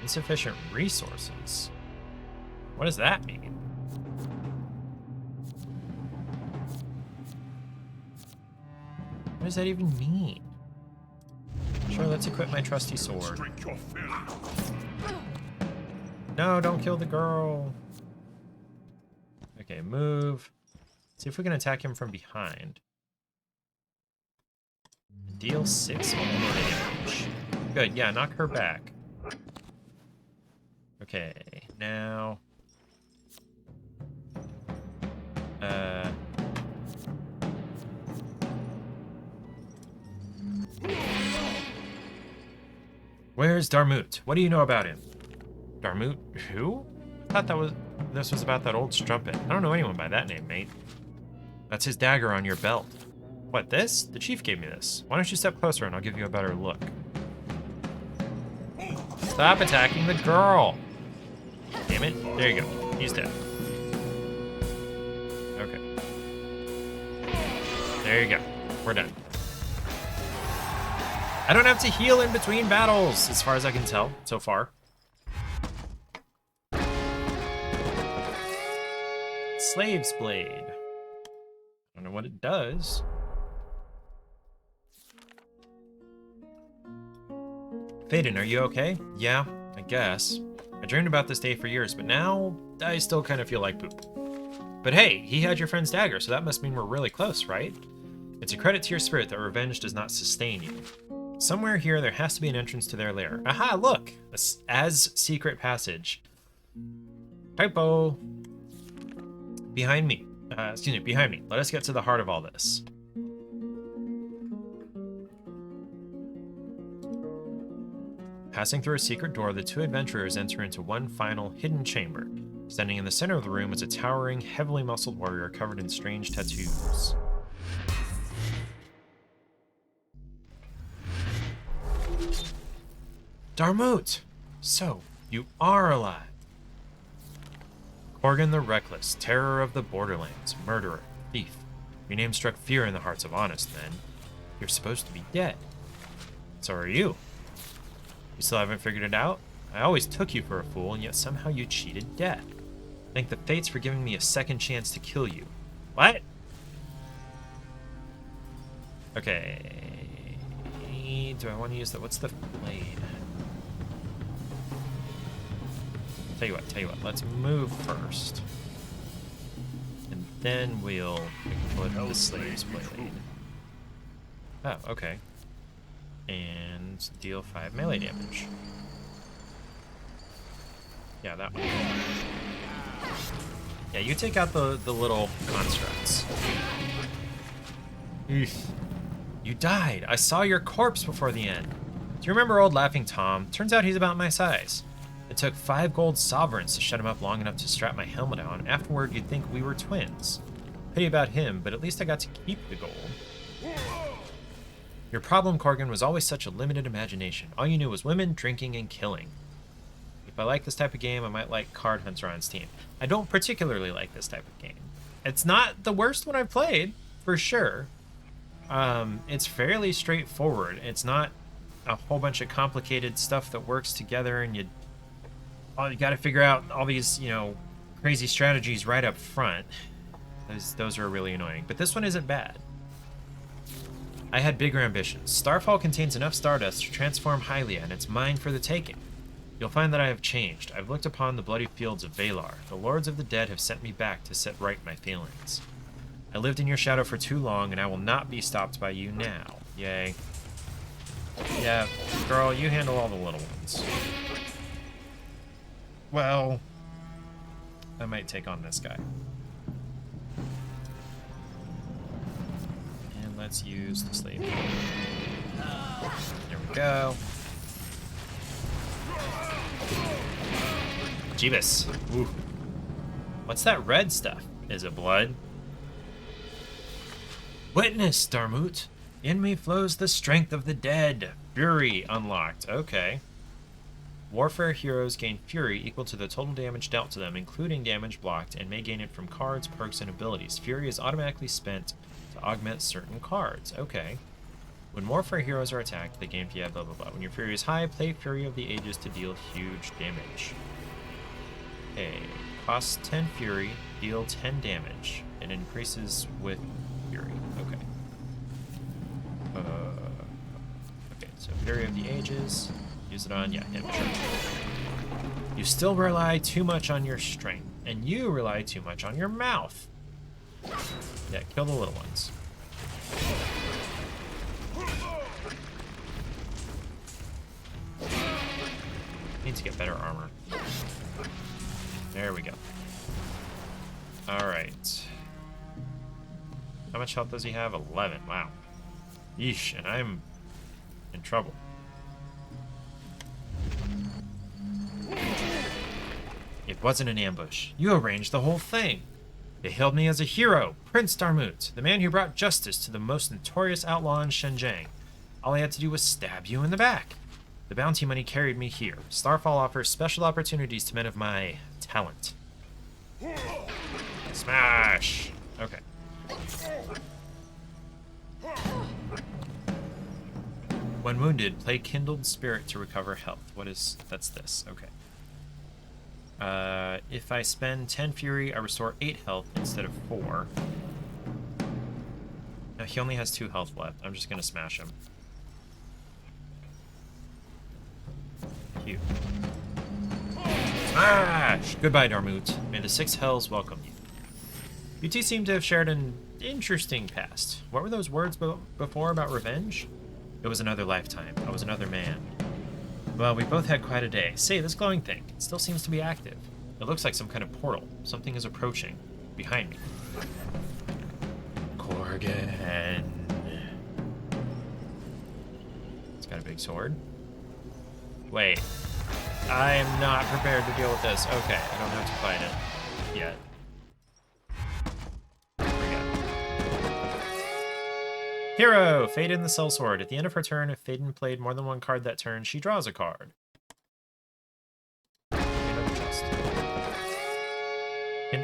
Insufficient resources. What does that mean? What does that even mean? Sure, let's equip my trusty sword. No, don't kill the girl. Okay, move. See if we can attack him from behind. Deal 6 more damage. Good, yeah, knock her back. Okay, now... Where's Darmut? What do you know about him? Darmut? Who? I thought this was about that old strumpet. I don't know anyone by that name, mate. That's his dagger on your belt. What, this? The chief gave me this. Why don't you step closer and I'll give you a better look. Stop attacking the girl! Damn it. There you go. He's dead. Okay. There you go. We're done. I don't have to heal in between battles, as far as I can tell, so far. Slave's Blade. I don't know what it does. Phaedon, are you okay? Yeah, I guess. I dreamed about this day for years, but now I still kind of feel like poop. But hey, he had your friend's dagger, so that must mean we're really close, right? It's a credit to your spirit that revenge does not sustain you. Somewhere here, there has to be an entrance to their lair. Aha, look! As secret passage. Typo! Behind me. Behind me. Let us get to the heart of all this. Passing through a secret door, the two adventurers enter into one final hidden chamber. Standing in the center of the room is a towering, heavily muscled warrior covered in strange tattoos. Darmoot! So, you are alive. Corgan the Reckless, terror of the borderlands, murderer, thief. Your name struck fear in the hearts of honest men. You're supposed to be dead. So are you. You still haven't figured it out? I always took you for a fool, and yet somehow you cheated death. Thank the fates for giving me a second chance to kill you. What? Okay. Do I want to use that? What's the blade? Tell you what. Let's move first. And then we'll put the slave's blade. Oh, okay. And deal 5 melee damage. Yeah, that one. Yeah, you take out the little constructs. Eesh. You died. I saw your corpse before the end. Do you remember old Laughing Tom? Turns out he's about my size. It took 5 gold sovereigns to shut him up long enough to strap my helmet on. Afterward, you'd think we were twins. Pity about him, but at least I got to keep the gold. Your problem, Corgan, was always such a limited imagination. All you knew was women, drinking, and killing. If I like this type of game, I might like Card Hunter on Steam. I don't particularly like this type of game. It's not the worst one I've played, for sure. It's fairly straightforward. It's not a whole bunch of complicated stuff that works together, and you got to figure out all these, crazy strategies right up front. Those are really annoying. But this one isn't bad. I had bigger ambitions. Starfall contains enough stardust to transform Hylia, and it's mine for the taking. You'll find that I have changed. I've looked upon the bloody fields of Valar. The lords of the dead have sent me back to set right my failings. I lived in your shadow for too long, and I will not be stopped by you now. Yay. Yeah, girl, you handle all the little ones. Well, I might take on this guy. And let's use the slave. There we go. Jeebus. Ooh. What's that red stuff? Is it blood? Witness, Darmoot. In me flows the strength of the dead. Fury unlocked. Okay. Warfare heroes gain fury equal to the total damage dealt to them, including damage blocked, and may gain it from cards, perks, and abilities. Fury is automatically spent to augment certain cards. Okay. When Warfare heroes are attacked, they gain blah blah blah. When your fury is high, play Fury of the Ages to deal huge damage. Okay. Costs 10 fury, deal 10 damage. It increases with fury. Okay. Okay, so Fury of the Ages. Use it on, yeah, him, sure. You still rely too much on your strength, and you rely too much on your mouth. Yeah, kill the little ones. Need to get better armor. There we go. Alright. How much health does he have? 11. Wow. Yeesh, and I'm in trouble. It wasn't an ambush. You arranged the whole thing. They hailed me as a hero, Prince Darmoot, the man who brought justice to the most notorious outlaw in Shenjang. All I had to do was stab you in the back. The bounty money carried me here. Starfall offers special opportunities to men of my talent. Smash! Okay. When wounded, play Kindled Spirit to recover health. That's this. Okay. If I spend 10 fury, I restore 8 health instead of 4. No, he only has 2 health left. I'm just gonna smash him. Cute. Smash! Goodbye, Darmoot. May the 6 hells welcome you. You two seem to have shared an interesting past. What were those words before about revenge? It was another lifetime. I was another man. Well, we both had quite a day. Say, this glowing thing, it still seems to be active. It looks like some kind of portal. Something is approaching. Behind me. Corgan. It's got a big sword. Wait. I am not prepared to deal with this. Okay, I don't have to fight it yet. Hero! Faden the Sellsword. At the end of her turn, if Faden played more than one card that turn, she draws a card.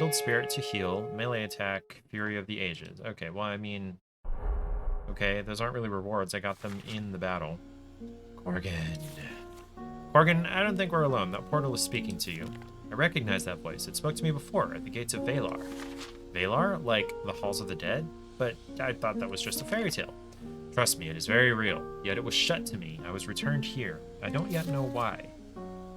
Kindled Spirit to heal. Melee attack. Fury of the Ages. Okay, well, I mean... Okay, those aren't really rewards. I got them in the battle. Corgan. Corgan, I don't think we're alone. That portal is speaking to you. I recognize that voice. It spoke to me before, at the gates of Valar. Valar? Like the Halls of the Dead? But I thought that was just a fairy tale. Trust me, it is very real. Yet it was shut to me. I was returned here. I don't yet know why.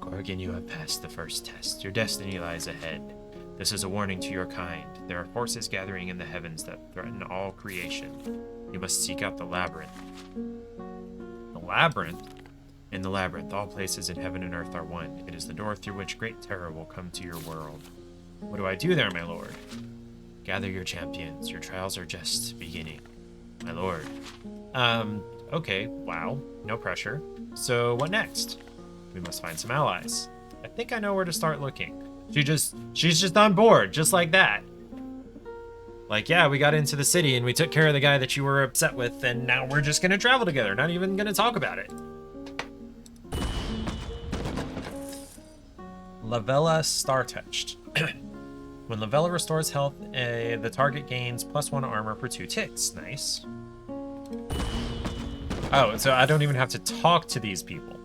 Corgan, you have passed the first test. Your destiny lies ahead. This is a warning to your kind. There are forces gathering in the heavens that threaten all creation. You must seek out the labyrinth. The labyrinth? In the labyrinth, all places in heaven and earth are one. It is the door through which great terror will come to your world. What do I do there, my lord? Gather your champions. Your trials are just beginning. My lord. Okay, wow. No pressure. So what next? We must find some allies. I think I know where to start looking. She's just on board, just like that. Like, yeah, we got into the city and we took care of the guy that you were upset with, and now we're just gonna travel together, not even gonna talk about it. Lavella Star Touched. When Lavella restores health, the target gains +1 armor for 2 ticks. Nice. Oh, so I don't even have to talk to these people.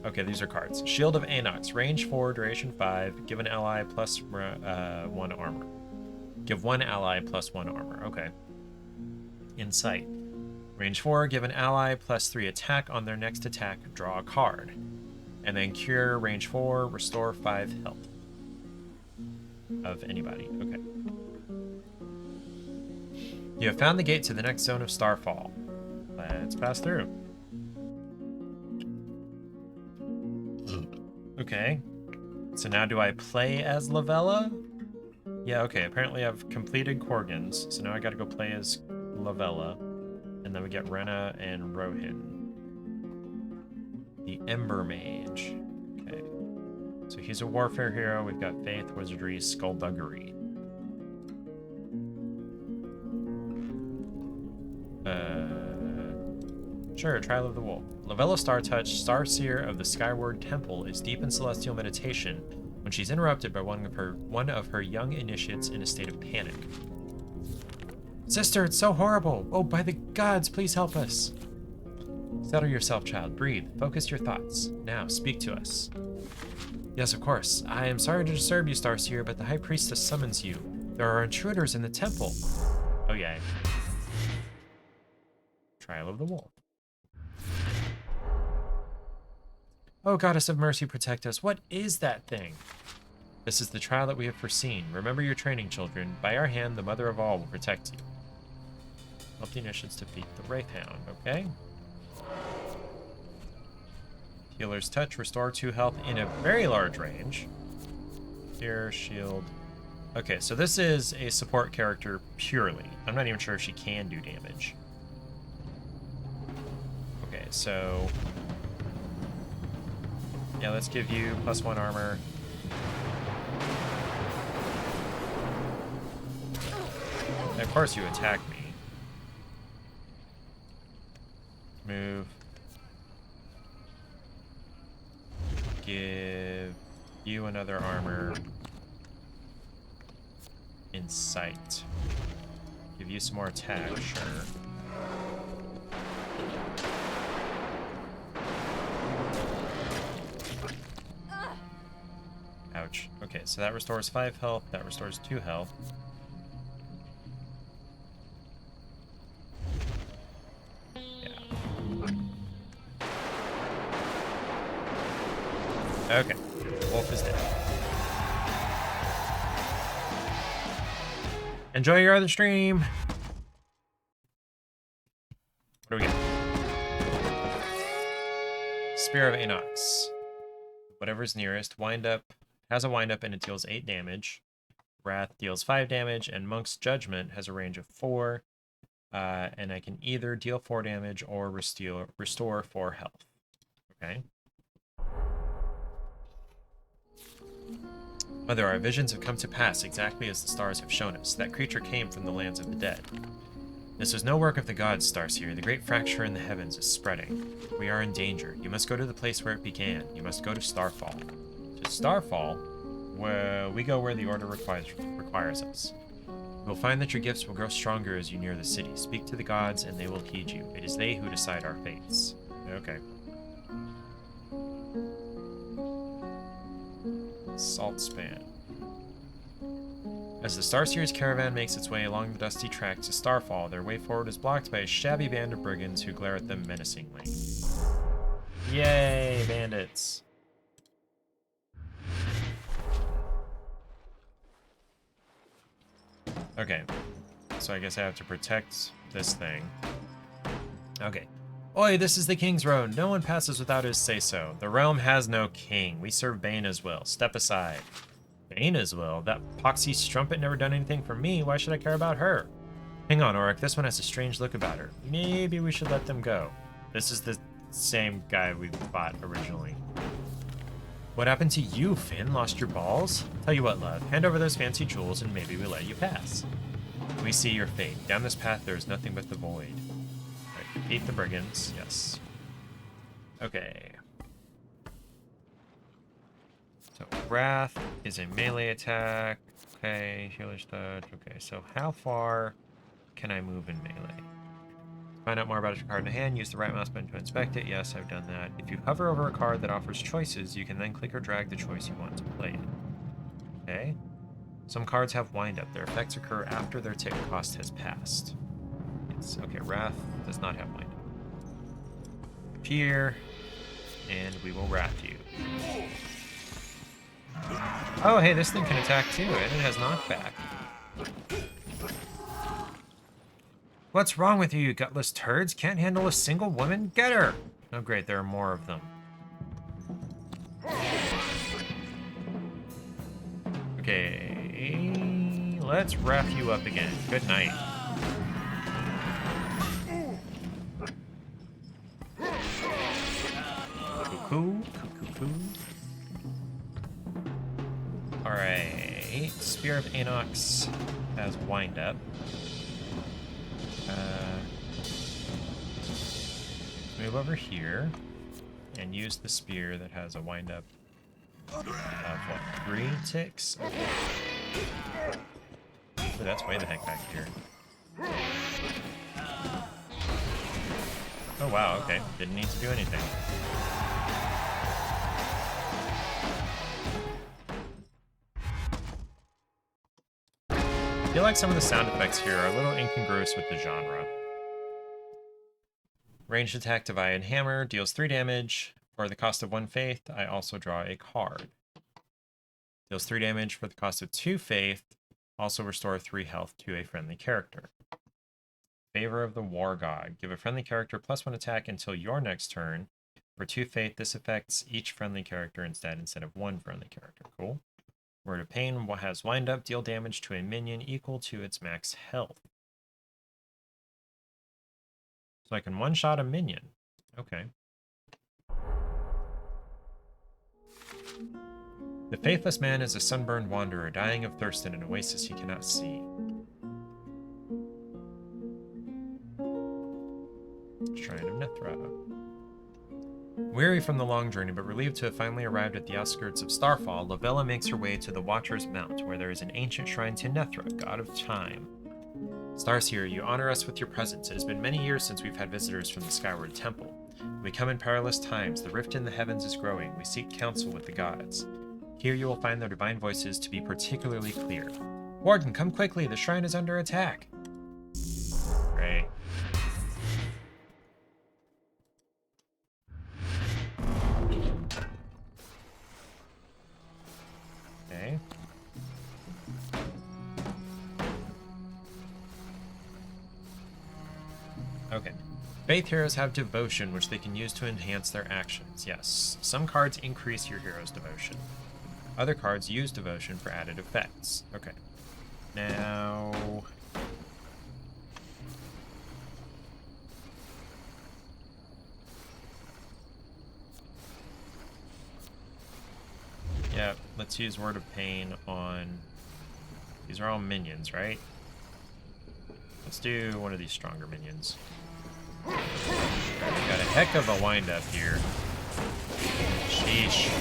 Okay, these are cards. Shield of Anox, range 4, duration 5. Give an ally +1 armor. Give one ally +1 armor. Okay. Insight. Range 4, give an ally +3 attack on their next attack. Draw a card. And then Cure, range 4, restore 5 health. Of anybody. Okay. You have found the gate to the next zone of Starfall. Let's pass through. Okay. So now do I play as Lavella? Yeah, okay. Apparently I've completed Corgan's. So now I gotta go play as Lavella. And then we get Rena and Rohin. The Ember Mage. Okay. So he's a warfare hero. We've got Faith, Wizardry, Skullduggery. Sure, Trial of the Wolf. Lavella Startouch, Starseer of the Skyward Temple, is deep in celestial meditation when she's interrupted by one of her young initiates in a state of panic. Sister, it's so horrible! Oh, by the gods, please help us! Settle yourself, child. Breathe. Focus your thoughts. Now, speak to us. Yes, of course. I am sorry to disturb you, Starseer, but the High Priestess summons you. There are intruders in the temple. Oh, yeah. Trial of the Wolf. Oh, Goddess of Mercy, protect us. What is that thing? This is the trial that we have foreseen. Remember your training, children. By our hand, the Mother of All will protect you. Help the initiates defeat the Wraithhound. Okay. Healer's Touch, restore 2 health in a very large range. Here, shield. Okay, so this is a support character purely. I'm not even sure if she can do damage. Okay, so... yeah, let's give you +1 armor. And of course you attack me. Move. Give you another armor. Insight. Give you some more attack, sure. Ouch. Okay, so that restores 5 health, that restores 2 health. Okay, Wolf is dead. Enjoy your other stream. What do we get? Spear of Anox. Whatever's nearest. Wind up. Has a wind up and it deals 8 damage. Wrath deals 5 damage, and Monk's Judgment has a range of 4. And I can either deal 4 damage or restore 4 health. Okay. Mother, our visions have come to pass exactly as the stars have shown us. That creature came from the lands of the dead. This was no work of the gods, Starseer. The great fracture in the heavens is spreading. We are in danger. You must go to the place where it began. You must go to Starfall. To Starfall? Well, we go where the order requires us. You'll find that your gifts will grow stronger as you near the city. Speak to the gods, and they will heed you. It is they who decide our fates. Okay. Salt Span. As the Starseer's caravan makes its way along the dusty track to Starfall, their way forward is blocked by a shabby band of brigands who glare at them menacingly. Yay, bandits! Okay, so I guess I have to protect this thing. Okay. Oi, this is the King's Road. No one passes without his say-so. The realm has no king. We serve Bane as well. Step aside. Bane as well? That poxy strumpet never done anything for me. Why should I care about her? Hang on, Oric. This one has a strange look about her. Maybe we should let them go. This is the same guy we fought originally. What happened to you, Finn? Lost your balls? Tell you what, love. Hand over those fancy jewels and maybe we let you pass. We see your fate. Down this path there is nothing but the void. Right, defeat the brigands. Yes. Okay. So Wrath is a melee attack. Okay, healer's touch. Okay, so how far can I move in melee? Find out more about your card in the hand. Use the right mouse button to inspect it. Yes, I've done that. If you hover over a card that offers choices, you can then click or drag the choice you want to play it. Okay. Some cards have wind up. Their effects occur after their tick cost has passed. Yes. Okay, Wrath does not have wind up. Appear, and we will Wrath you. Oh, hey, this thing can attack too, and it has knockback. What's wrong with you, you gutless turds? Can't handle a single woman? Get her! Oh, great, there are more of them. Okay, let's wrap you up again. Good night. Cuckoo, cuckoo. Alright, Spear of Anox has wind up. Move over here and use the spear that has a wind up of what, 3 ticks? Oh, that's way the heck back here. Oh wow, okay. Didn't need to do anything. I feel like some of the sound effects here are a little incongruous with the genre. Ranged attack to Via and Hammer deals 3 damage. For the cost of 1 faith, I also draw a card. Deals 3 damage for the cost of 2 faith. Also restore 3 health to a friendly character. Favor of the War God. Give a friendly character +1 attack until your next turn. For 2 faith, this affects each friendly character instead of 1 friendly character. Cool. Word of Pain has wind up. Deal damage to a minion equal to its max health. So I can one-shot a minion. Okay. The faithless man is a sunburned wanderer, dying of thirst in an oasis he cannot see. Shrine of Nithra. Weary from the long journey, but relieved to have finally arrived at the outskirts of Starfall, Lavella makes her way to the Watcher's Mount, where there is an ancient shrine to Nithra, god of time. Starseer, you honor us with your presence. It has been many years since we've had visitors from the Skyward Temple. We come in perilous times. The rift in the heavens is growing. We seek counsel with the gods. Here you will find their divine voices to be particularly clear. Warden, come quickly. The shrine is under attack. Great. Okay. Okay. Faith heroes have devotion, which they can use to enhance their actions. Yes, some cards increase your hero's devotion. Other cards use devotion for added effects. Okay. Now... yeah, let's use Word of Pain on... these are all minions, right? Let's do one of these stronger minions. We got a heck of a wind-up here. Sheesh.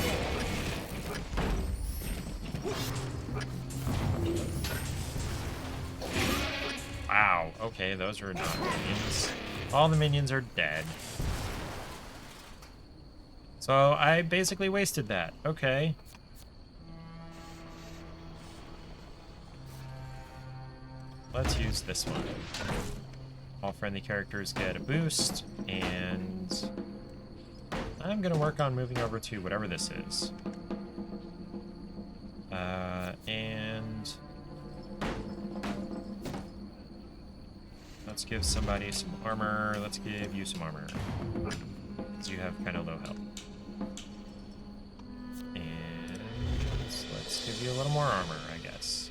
Wow, okay, those are not minions. All the minions are dead. So I basically wasted that. Okay. Let's use this one. All friendly characters get a boost, and I'm gonna work on moving over to whatever this is. And let's give somebody some armor. Let's give you some armor, because you have kind of low health. And let's give you a little more armor, I guess.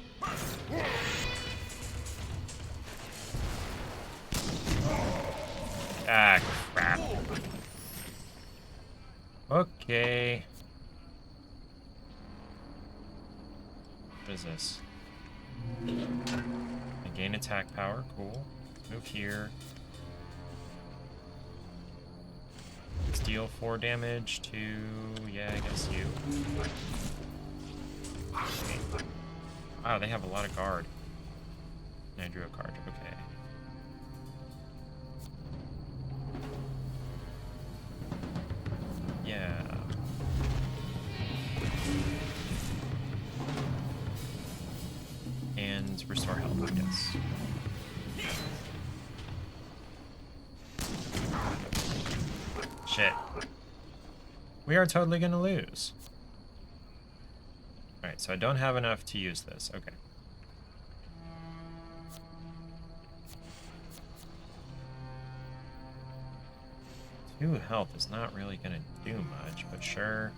Ah, crap. Okay. What is this? I gain attack power. Cool. Move here. Let's deal 4 damage to... yeah, I guess you. Okay. Wow, they have a lot of guard. And I drew a card. Okay. Yeah. And restore health, I guess. Shit. We are totally gonna lose. Alright, so I don't have enough to use this. Okay. Two health is not really gonna do much, but sure.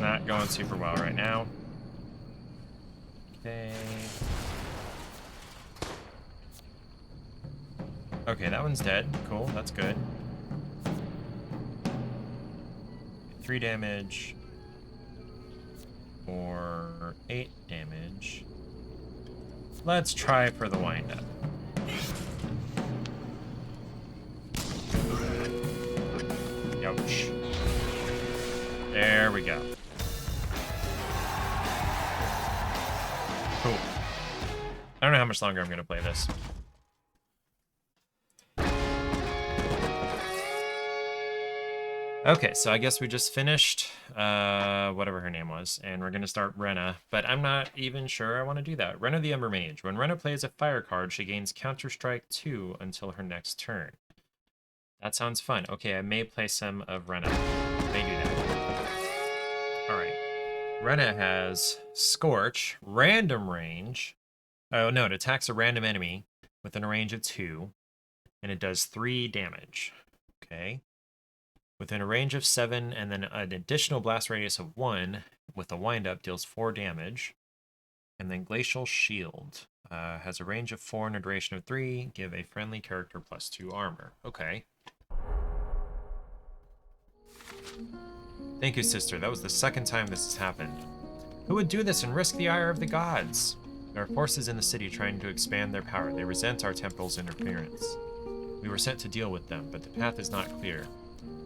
Not going super well right now. Okay. Okay, that one's dead. Cool, that's good. 3 damage. Or 8 damage. Let's try for the wind-up. Ouch. There we go. Cool. I don't know how much longer I'm going to play this. Okay, so I guess we just finished whatever her name was, and we're going to start Rena, but I'm not even sure I want to do that. Rena the Ember Mage. When Rena plays a fire card, she gains Counter-Strike 2 until her next turn. That sounds fun. Okay, I may play some of Rena. May do that. Alright. Rena has Scorch, random range. Oh, no, it attacks a random enemy within a range of 2, and it does 3 damage. Okay. Within a range of 7, and then an additional blast radius of 1 with a wind-up deals 4 damage. And then Glacial Shield has a range of 4 and a duration of 3. Give a friendly character +2 armor. Okay. Thank you, sister. That was the second time this has happened. Who would do this and risk the ire of the gods? There are forces in the city trying to expand their power. They resent our temple's interference. We were sent to deal with them, but the path is not clear.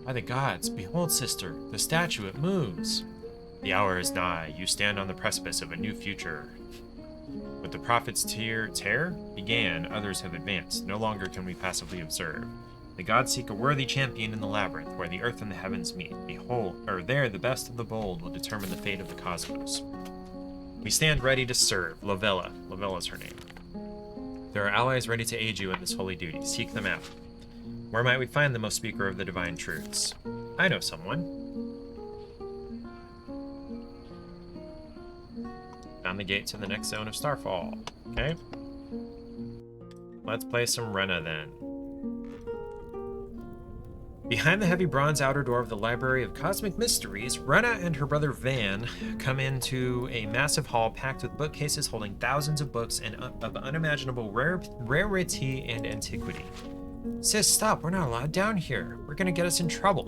By the gods, behold, sister, the statue, it moves. The hour is nigh. You stand on the precipice of a new future. With the prophet's tear began, others have advanced. No longer can we passively observe. The gods seek a worthy champion in the labyrinth, where the earth and the heavens meet. Behold, or there the best of the bold will determine the fate of the cosmos. We stand ready to serve. Lovella. Lovella's her name. There are allies ready to aid you in this holy duty. Seek them out. Where might we find the most speaker of the divine truths? I know someone. Found the gate to the next zone of Starfall. Okay. Let's play some Rena then. Behind the heavy bronze outer door of the Library of Cosmic Mysteries, Rena and her brother Van come into a massive hall packed with bookcases holding thousands of books and of unimaginable rarity and antiquity. Sis, stop. We're not allowed down here. We're gonna get us in trouble.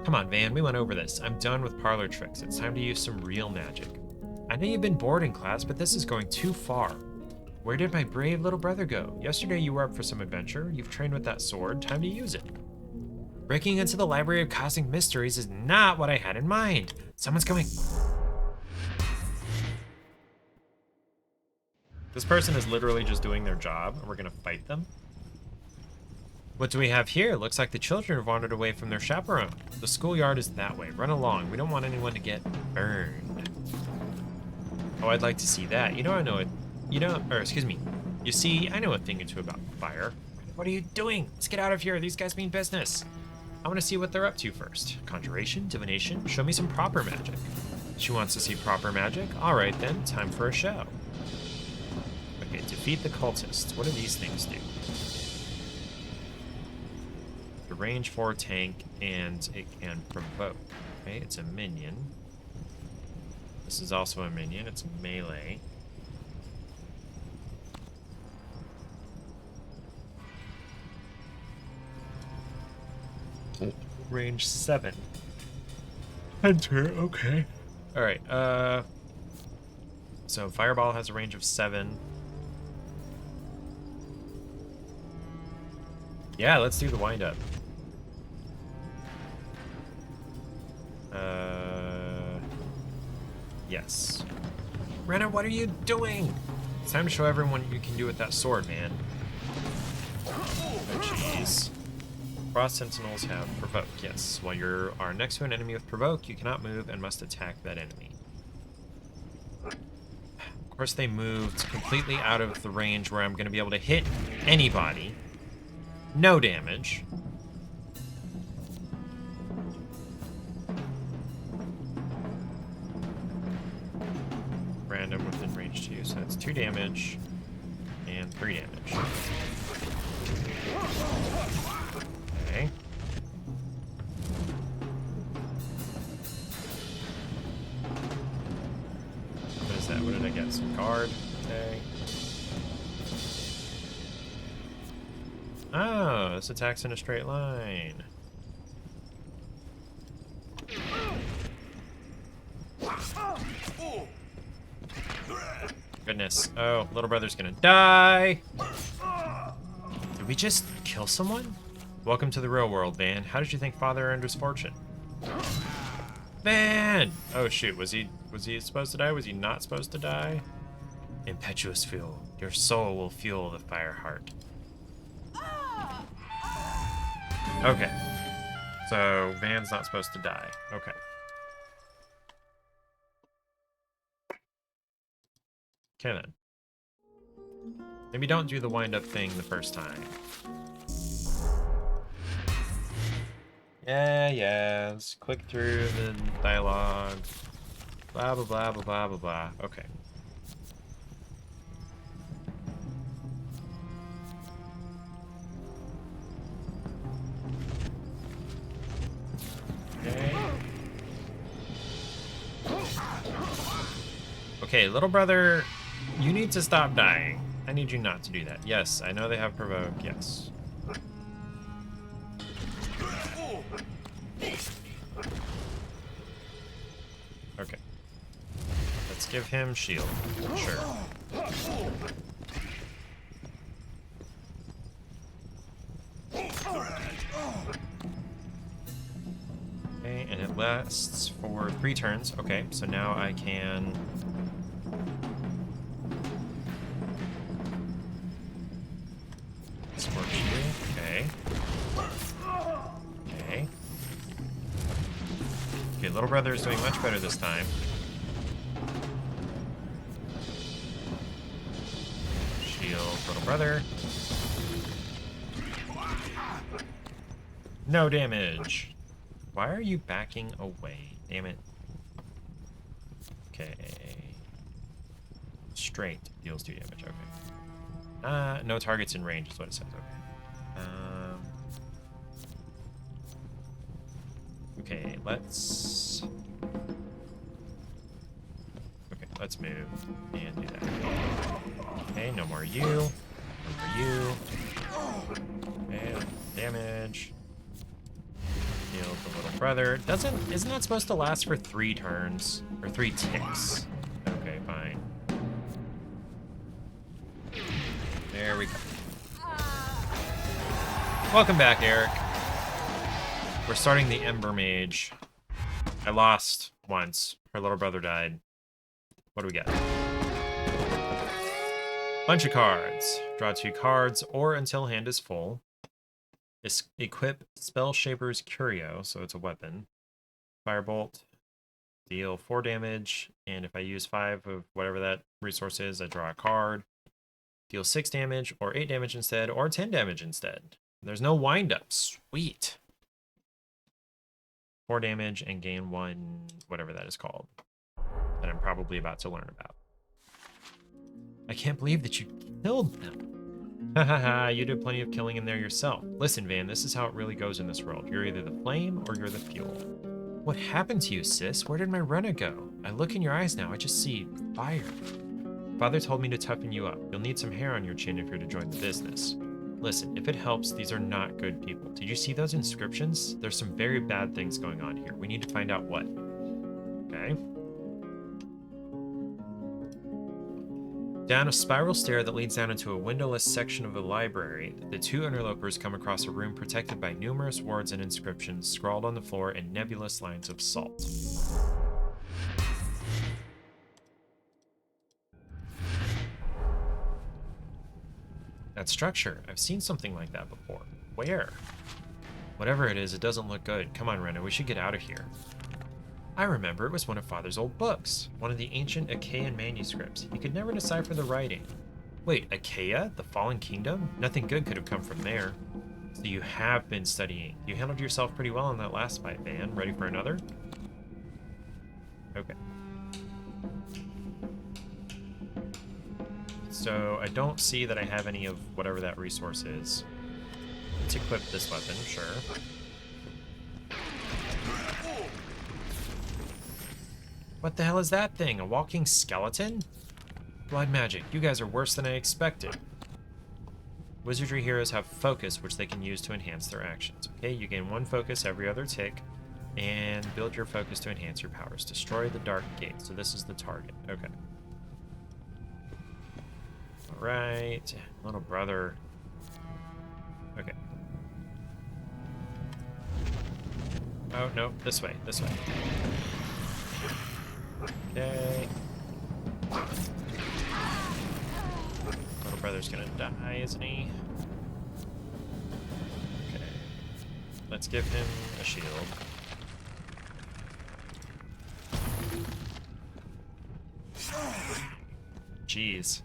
Come on, Van. We went over this. I'm done with parlor tricks. It's time to use some real magic. I know you've been bored in class, but this is going too far. Where did my brave little brother go? Yesterday you were up for some adventure. You've trained with that sword. Time to use it. Breaking into the Library of Cosmic Mysteries is not what I had in mind. Someone's coming. This person is literally just doing their job, and we're gonna fight them? What do we have here? Looks like the children have wandered away from their chaperone. The schoolyard is that way. Run along. We don't want anyone to get burned. Oh, I'd like to see that. You know, I know it. You know, or excuse me. You see, I know a thing or two about fire. What are you doing? Let's get out of here. These guys mean business. I want to see what they're up to first. Conjuration, divination, show me some proper magic. She wants to see proper magic? All right then, time for a show. Okay, defeat the cultists. What do these things do? The range 4 tank, and it can provoke. Okay, it's a minion. This is also a minion. It's melee. Range 7. Enter, okay. Alright, so Fireball has a range of 7. Yeah, let's do the wind-up. Yes. Renna, what are you doing? It's time to show everyone what you can do with that sword, man. Oh, jeez. Frost Sentinels have Provoke, yes. While you are next to an enemy with Provoke, you cannot move and must attack that enemy. Of course, they moved completely out of the range where I'm going to be able to hit anybody. No damage. Random within range 2, so that's 2 damage and 3 damage. Okay. What is that? What did I get? Some guard? Okay. Oh, this attacks in a straight line. Goodness. Oh, little brother's gonna die. Did we just kill someone? Welcome to the real world, Van. How did you think Father earned his fortune? Van! Oh shoot, was he supposed to die? Was he not supposed to die? Impetuous fuel. Your soul will fuel the fire heart. Okay. So Van's not supposed to die. Okay. Okay then. Maybe don't do the wind-up thing the first time. Yeah, let's click through the dialogue. Blah, blah, blah, blah, blah, blah, blah. Okay. Okay, little brother, you need to stop dying. I need you not to do that. Yes, I know they have Provoke, yes. Okay. Let's give him shield. Sure. Okay, and it lasts for 3 turns. Okay, so now I can... Scorch you. Okay. Okay. Okay, little brother is doing much better this time. Shield little brother. No damage. Why are you backing away? Damn it. Okay. Straight deals 2 damage. Okay. No targets in range is what it says. Okay. Okay, let's... Okay, let's move and do that. Okay, no more you. No more you. And damage. Heal the little brother. Isn't that supposed to last for 3 turns? Or 3 ticks? Okay. Welcome back, Eric. We're starting the Ember Mage. I lost once. Her little brother died. What do we got? Bunch of cards. Draw 2 cards or until hand is full. Equip Spell Shaper's Curio, so it's a weapon. Firebolt. Deal 4 damage, and if I use 5 of whatever that resource is, I draw a card. Deal 6 damage, or 8 damage instead, or 10 damage instead. There's no wind-up. Sweet. 4 damage and gain 1, whatever that is called, that I'm probably about to learn about. I can't believe that you killed them. Hahaha, you did plenty of killing in there yourself. Listen, Van, this is how it really goes in this world. You're either the flame or you're the fuel. What happened to you, sis? Where did my Rena go? I look in your eyes now, I just see fire. Father told me to toughen you up. You'll need some hair on your chin if you're to join the business. Listen, if it helps, these are not good people. Did you see those inscriptions? There's some very bad things going on here. We need to find out what. Okay. Down a spiral stair that leads down into a windowless section of a library, the 2 interlopers come across a room protected by numerous words and inscriptions scrawled on the floor in nebulous lines of salt. That structure, I've seen something like that before. Where? Whatever it is, it doesn't look good. Come on, Rena, we should get out of here. I remember, it was one of Father's old books. One of the ancient Achaean manuscripts. He could never decipher the writing. Wait, Achaea? The Fallen Kingdom? Nothing good could have come from there. So you have been studying. You handled yourself pretty well in that last fight, Van. Ready for another? Okay. So I don't see that I have any of whatever that resource is. Let's equip this weapon, sure. What the hell is that thing? A walking skeleton? Blood magic. You guys are worse than I expected. Wizardry heroes have focus, which they can use to enhance their actions. Okay, you gain 1 focus every other tick, and build your focus to enhance your powers. Destroy the dark gate. So this is the target. Okay. Alright. Little brother. Okay. Oh, no. This way. This way. Okay. Little brother's gonna die, isn't he? Okay. Let's give him a shield. Jeez.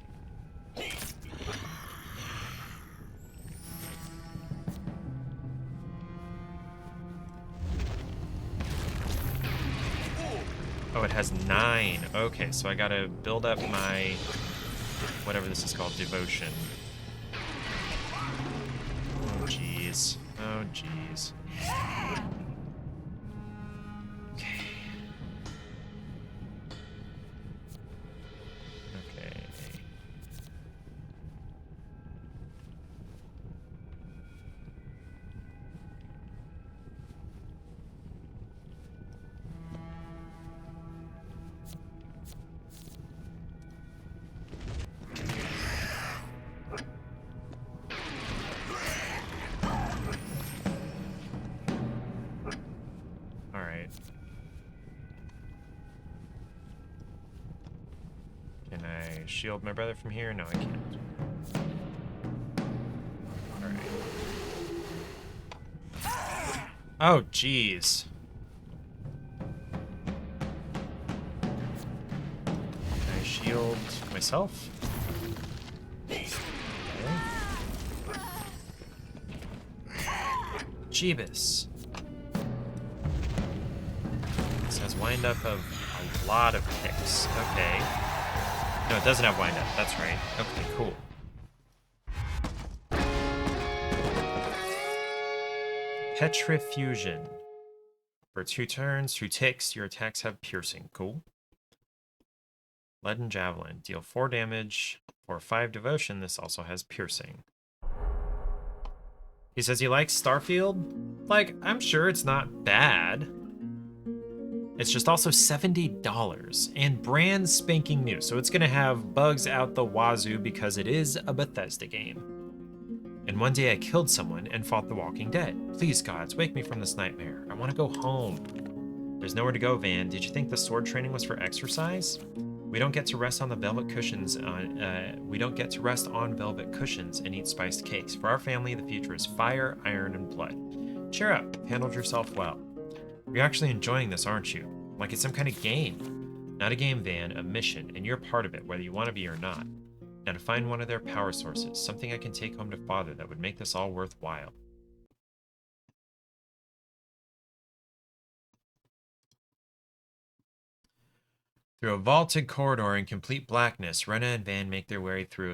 Oh, it has 9. Okay, so I gotta build up my, whatever this is called, devotion. Oh, jeez. Oh, jeez. Okay. Okay. Can I shield my brother from here? No, I can't. Alright. Oh, jeez. Can I shield myself? Okay. Jeebus. This has wind up of a lot of ticks. Okay. No, it doesn't have wind up. That's right. Okay, cool. Petrifusion. For 2 turns, 2 ticks, your attacks have piercing. Cool. Leaden Javelin. Deal 4 damage. For 5 devotion, this also has piercing. He says he likes Starfield. Like, I'm sure it's not bad. It's just also $70 and brand spanking new. So it's going to have bugs out the wazoo because it is a Bethesda game. And one day I killed someone and fought the Walking Dead. Please, gods, wake me from this nightmare. I want to go home. There's nowhere to go, Van. Did you think the sword training was for exercise? We don't get to rest on the velvet cushions. We don't get to rest on velvet cushions and eat spiced cakes. For our family, the future is fire, iron, and blood. Cheer up. You've handled yourself well. You're actually enjoying this, aren't you? Like it's some kind of game. Not a game, Van, a mission, and you're part of it, whether you want to be or not. Now to find one of their power sources, something I can take home to Father that would make this all worthwhile. Through a vaulted corridor in complete blackness, Rena and Van make their way through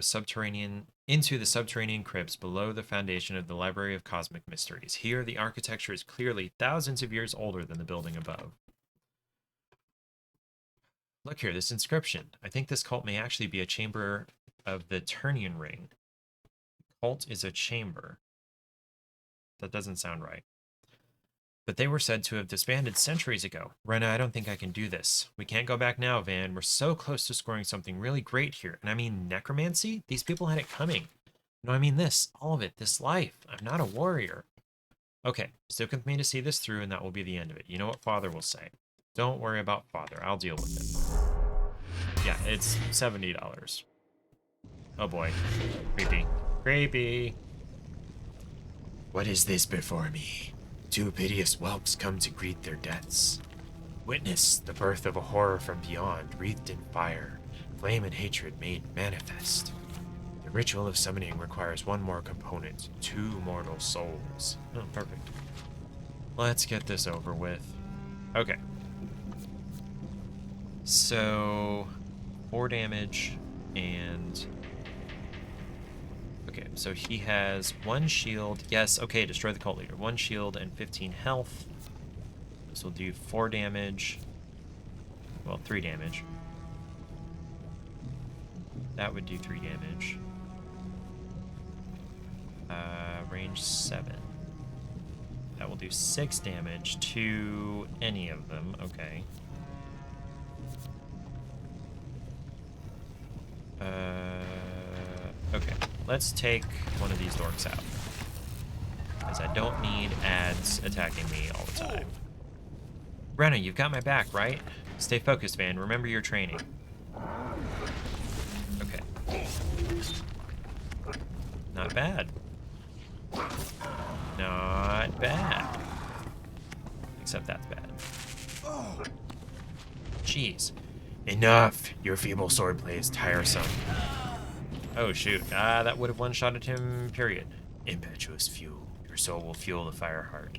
into the subterranean crypts below the foundation of the Library of Cosmic Mysteries. Here, the architecture is clearly thousands of years older than the building above. Look here, this inscription. I think this cult may actually be a chamber of the Turnian Ring. Cult is a chamber. That doesn't sound right. But they were said to have disbanded centuries ago. Rena, I don't think I can do this. We can't go back now, Van. We're so close to scoring something really great here. And I mean, necromancy? These people had it coming. No, I mean this. All of it. This life. I'm not a warrior. Okay, stick with me to see this through, and that will be the end of it. You know what Father will say. Don't worry about Father. I'll deal with it. Yeah, it's $70. Oh boy. Creepy. Creepy. What is this before me? Two piteous whelps come to greet their deaths. Witness the birth of a horror from beyond, wreathed in fire, flame and hatred made manifest. The ritual of summoning requires one more component, 2 mortal souls. Oh, perfect. Let's get this over with. Okay. So, 4 damage, and... Okay, so he has 1 shield. Yes, okay, destroy the cult leader. 1 shield and 15 health. This will do 4 damage. Well, 3 damage. That would do 3 damage. Range 7. That will do 6 damage to any of them. Okay. Okay. Let's take one of these dorks out. Because I don't need ads attacking me all the time. Brenna, you've got my back, right? Stay focused, Van. Remember your training. Okay. Not bad. Not bad. Except that's bad. Jeez. Enough! Your feeble swordplay is tiresome. Oh shoot. That would have one-shotted him, period. Impetuous fuel. Your soul will fuel the fire heart.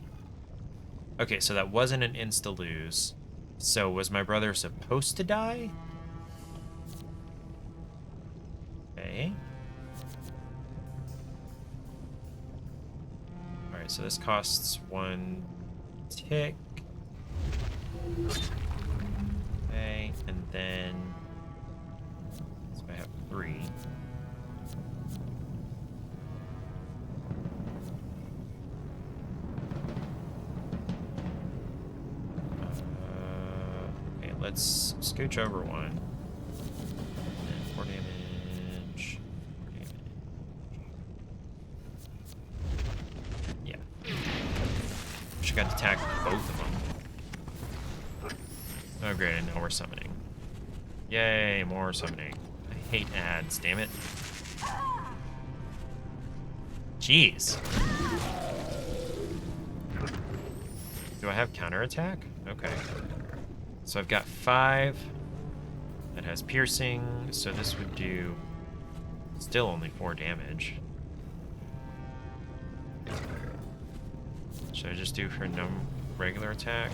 Okay, so that wasn't an insta-lose. So was my brother supposed to die? Okay. Alright, so this costs 1 tick. Okay, and then... So I have 3. Okay, let's scooch over 1. And 4 damage. 4 damage. Yeah. Should got to attack both of them. Oh great, and now we're summoning. Yay, more summoning. I hate ads, damn it. Jeez. Do I have counterattack? Okay. So I've got 5 that has piercing, so this would do still only 4 damage. Should I just do her regular attack?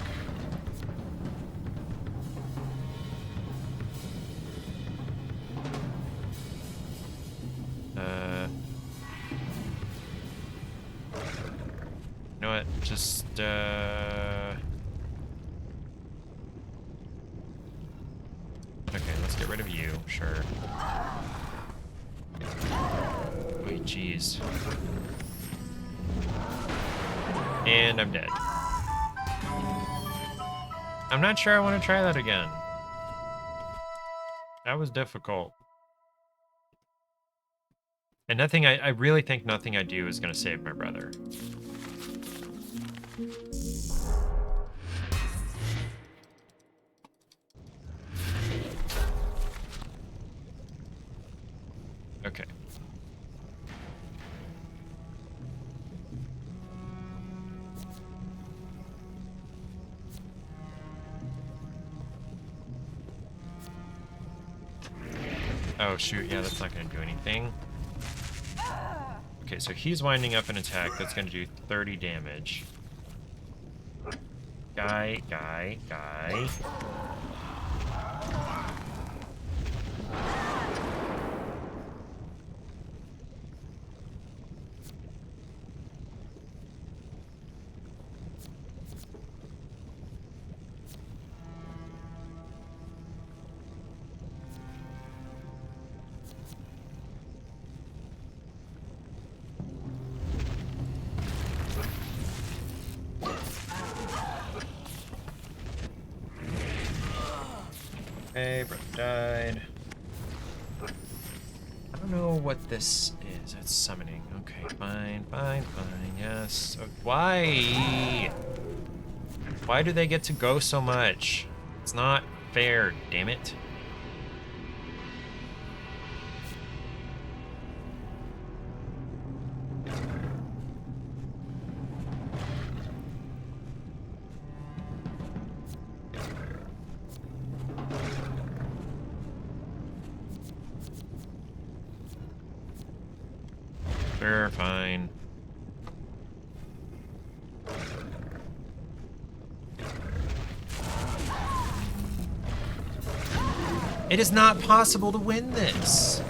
You know what? Just, okay, let's get rid of you. Sure. Wait, jeez. And I'm dead. I'm not sure I want to try that again. That was difficult. And nothing, I really think nothing I do is going to save my brother. Okay. Oh, shoot. Yeah, that's not going to do anything. Okay, so he's winding up an attack that's going to do 30 damage. Guy. Okay, brother died. I don't know what this is. It's summoning. Okay, fine. Yes. Why? Why do they get to go so much? It's not fair, damn it. Sure, fine. It is not possible to win this.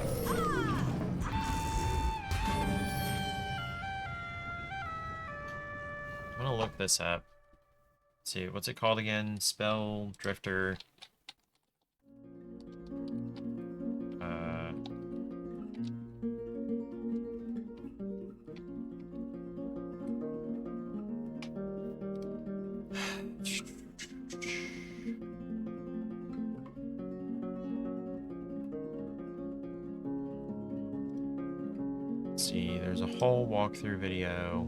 I'm gonna look this up. Let's see, what's it called again? SpellDrifter. Let's see, there's a whole walkthrough video.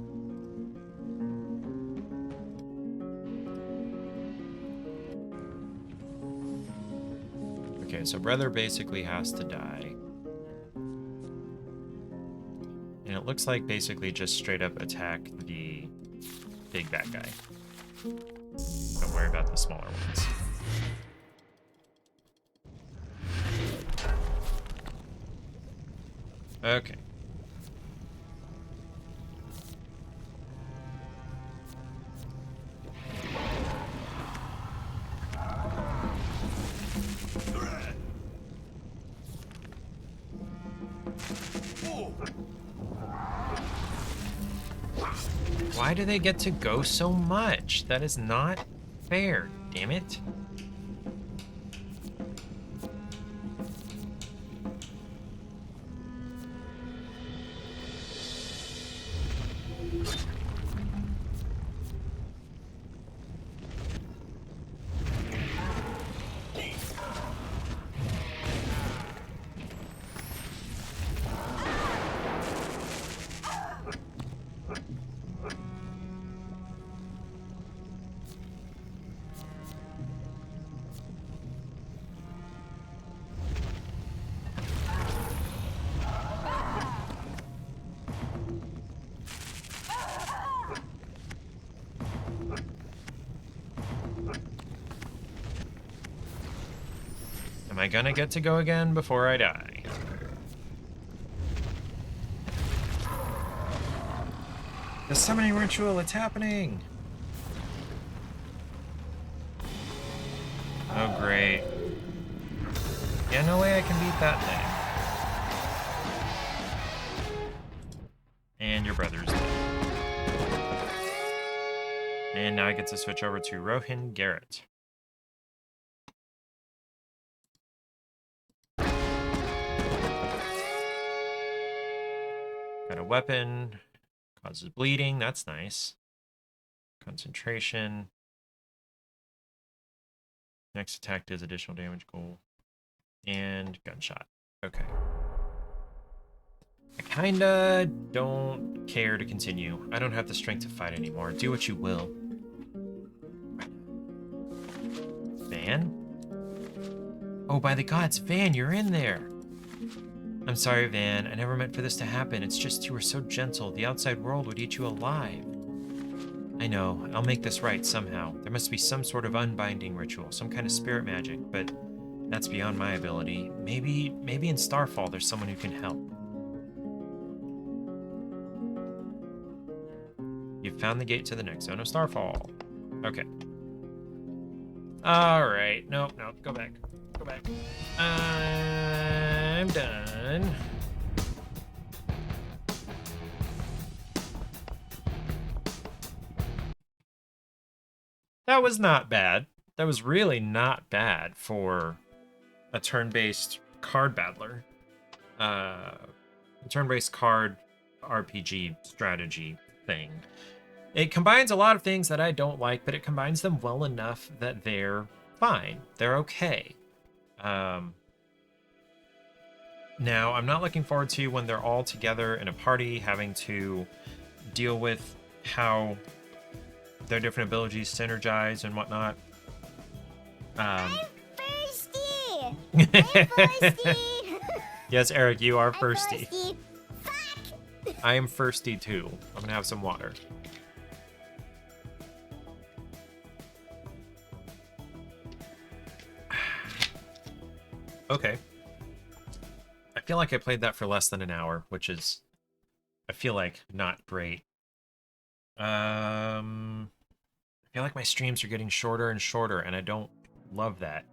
Okay, so brother basically has to die. And it looks like basically just straight up attack the big bad guy. Don't worry about the smaller ones. Okay. Why do they get to go so much? That is not fair, damn it. Am I gonna get to go again before I die? The summoning ritual, it's happening! Oh, great. Yeah, no way I can beat that thing. And your brother's dead. And now I get to switch over to Rohin Garrett. Got a weapon. Causes bleeding. That's nice. Concentration. Next attack does additional damage goal. And gunshot. Okay. I kinda don't care to continue. I don't have the strength to fight anymore. Do what you will. Van? Oh, by the gods, Van, you're in there! I'm sorry, Van. I never meant for this to happen. It's just you were so gentle. The outside world would eat you alive. I know. I'll make this right somehow. There must be some sort of unbinding ritual, some kind of spirit magic, but that's beyond my ability. Maybe in Starfall there's someone who can help. You've found the gate to the next zone of Starfall. Okay. Alright. Nope. Go back. Go back. I'm done. That was not bad. That was really not bad for a turn-based card battler. A turn-based card RPG strategy thing. It combines a lot of things that I don't like, but it combines them well enough that they're fine. They're okay. Now, I'm not looking forward to when they're all together in a party having to deal with how their different abilities synergize and whatnot. I'm thirsty! I'm thirsty! Yes, Eric, you are I'm thirsty. Fuck! I am thirsty too. I'm gonna have some water. Okay. I feel like I played that for less than an hour, which is, I feel like, not great. I feel like my streams are getting shorter and shorter, and I don't love that.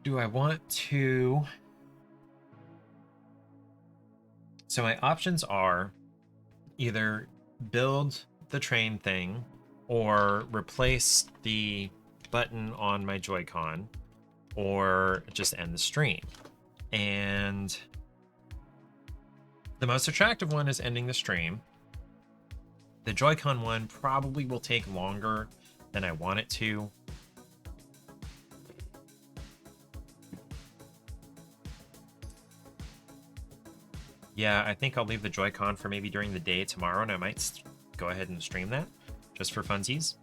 Do I want to... So my options are either build the train thing or replace the button on my Joy-Con or just end the stream. And the most attractive one is ending the stream. The Joy-Con one probably will take longer than I want it to. Yeah, I think I'll leave the Joy-Con for maybe during the day tomorrow, and I might go ahead and stream that just for funsies.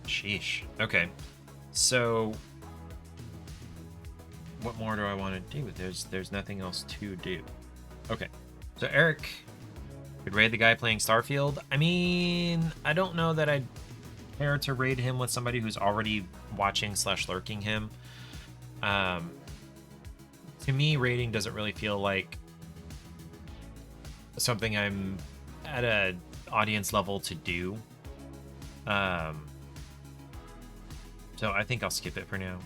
Sheesh. Okay. So what more do I want to do? There's nothing else to do. Okay. So Eric could raid the guy playing Starfield. I mean, I don't know that I'd care to raid him with somebody who's already watching / lurking him. To me, raiding doesn't really feel like something I'm at a audience level to do. So I think I'll skip it for now.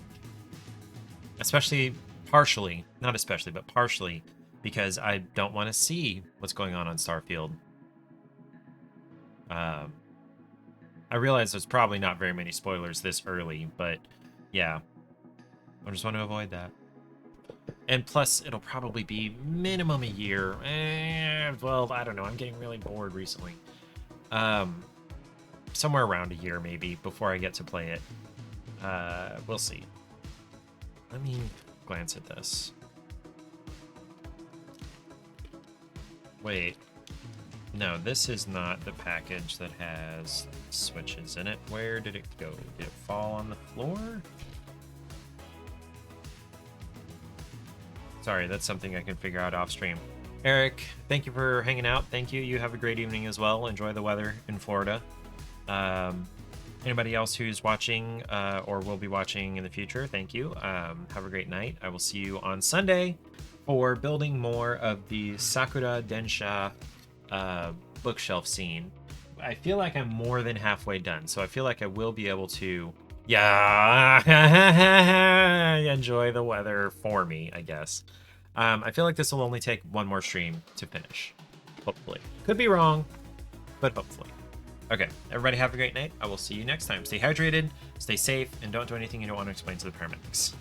Especially, partially, not especially, but partially, because I don't want to see what's going on Starfield. I realize there's probably not very many spoilers this early, but yeah. I just want to avoid that. And plus, it'll probably be minimum a year. Well, I don't know. I'm getting really bored recently. Somewhere around a year, maybe, before I get to play it. We'll see. Let me glance at this. Wait. No, this is not the package that has switches in it. Where did it go? Did it fall on the floor? Sorry, that's something I can figure out off stream. Eric, thank you for hanging out. Thank you. You have a great evening as well. Enjoy the weather in Florida. Anybody else who's watching or will be watching in the future, thank you. Have a great night. I will see you on Sunday for building more of the Sakura Densha bookshelf scene. I feel like I'm more than halfway done, so I feel like I will be able to, enjoy the weather for me, I guess. I feel like this will only take one more stream to finish, hopefully. Could be wrong, but hopefully. Okay, everybody have a great night. I will see you next time. Stay hydrated, stay safe, and don't do anything you don't want to explain to the paramedics.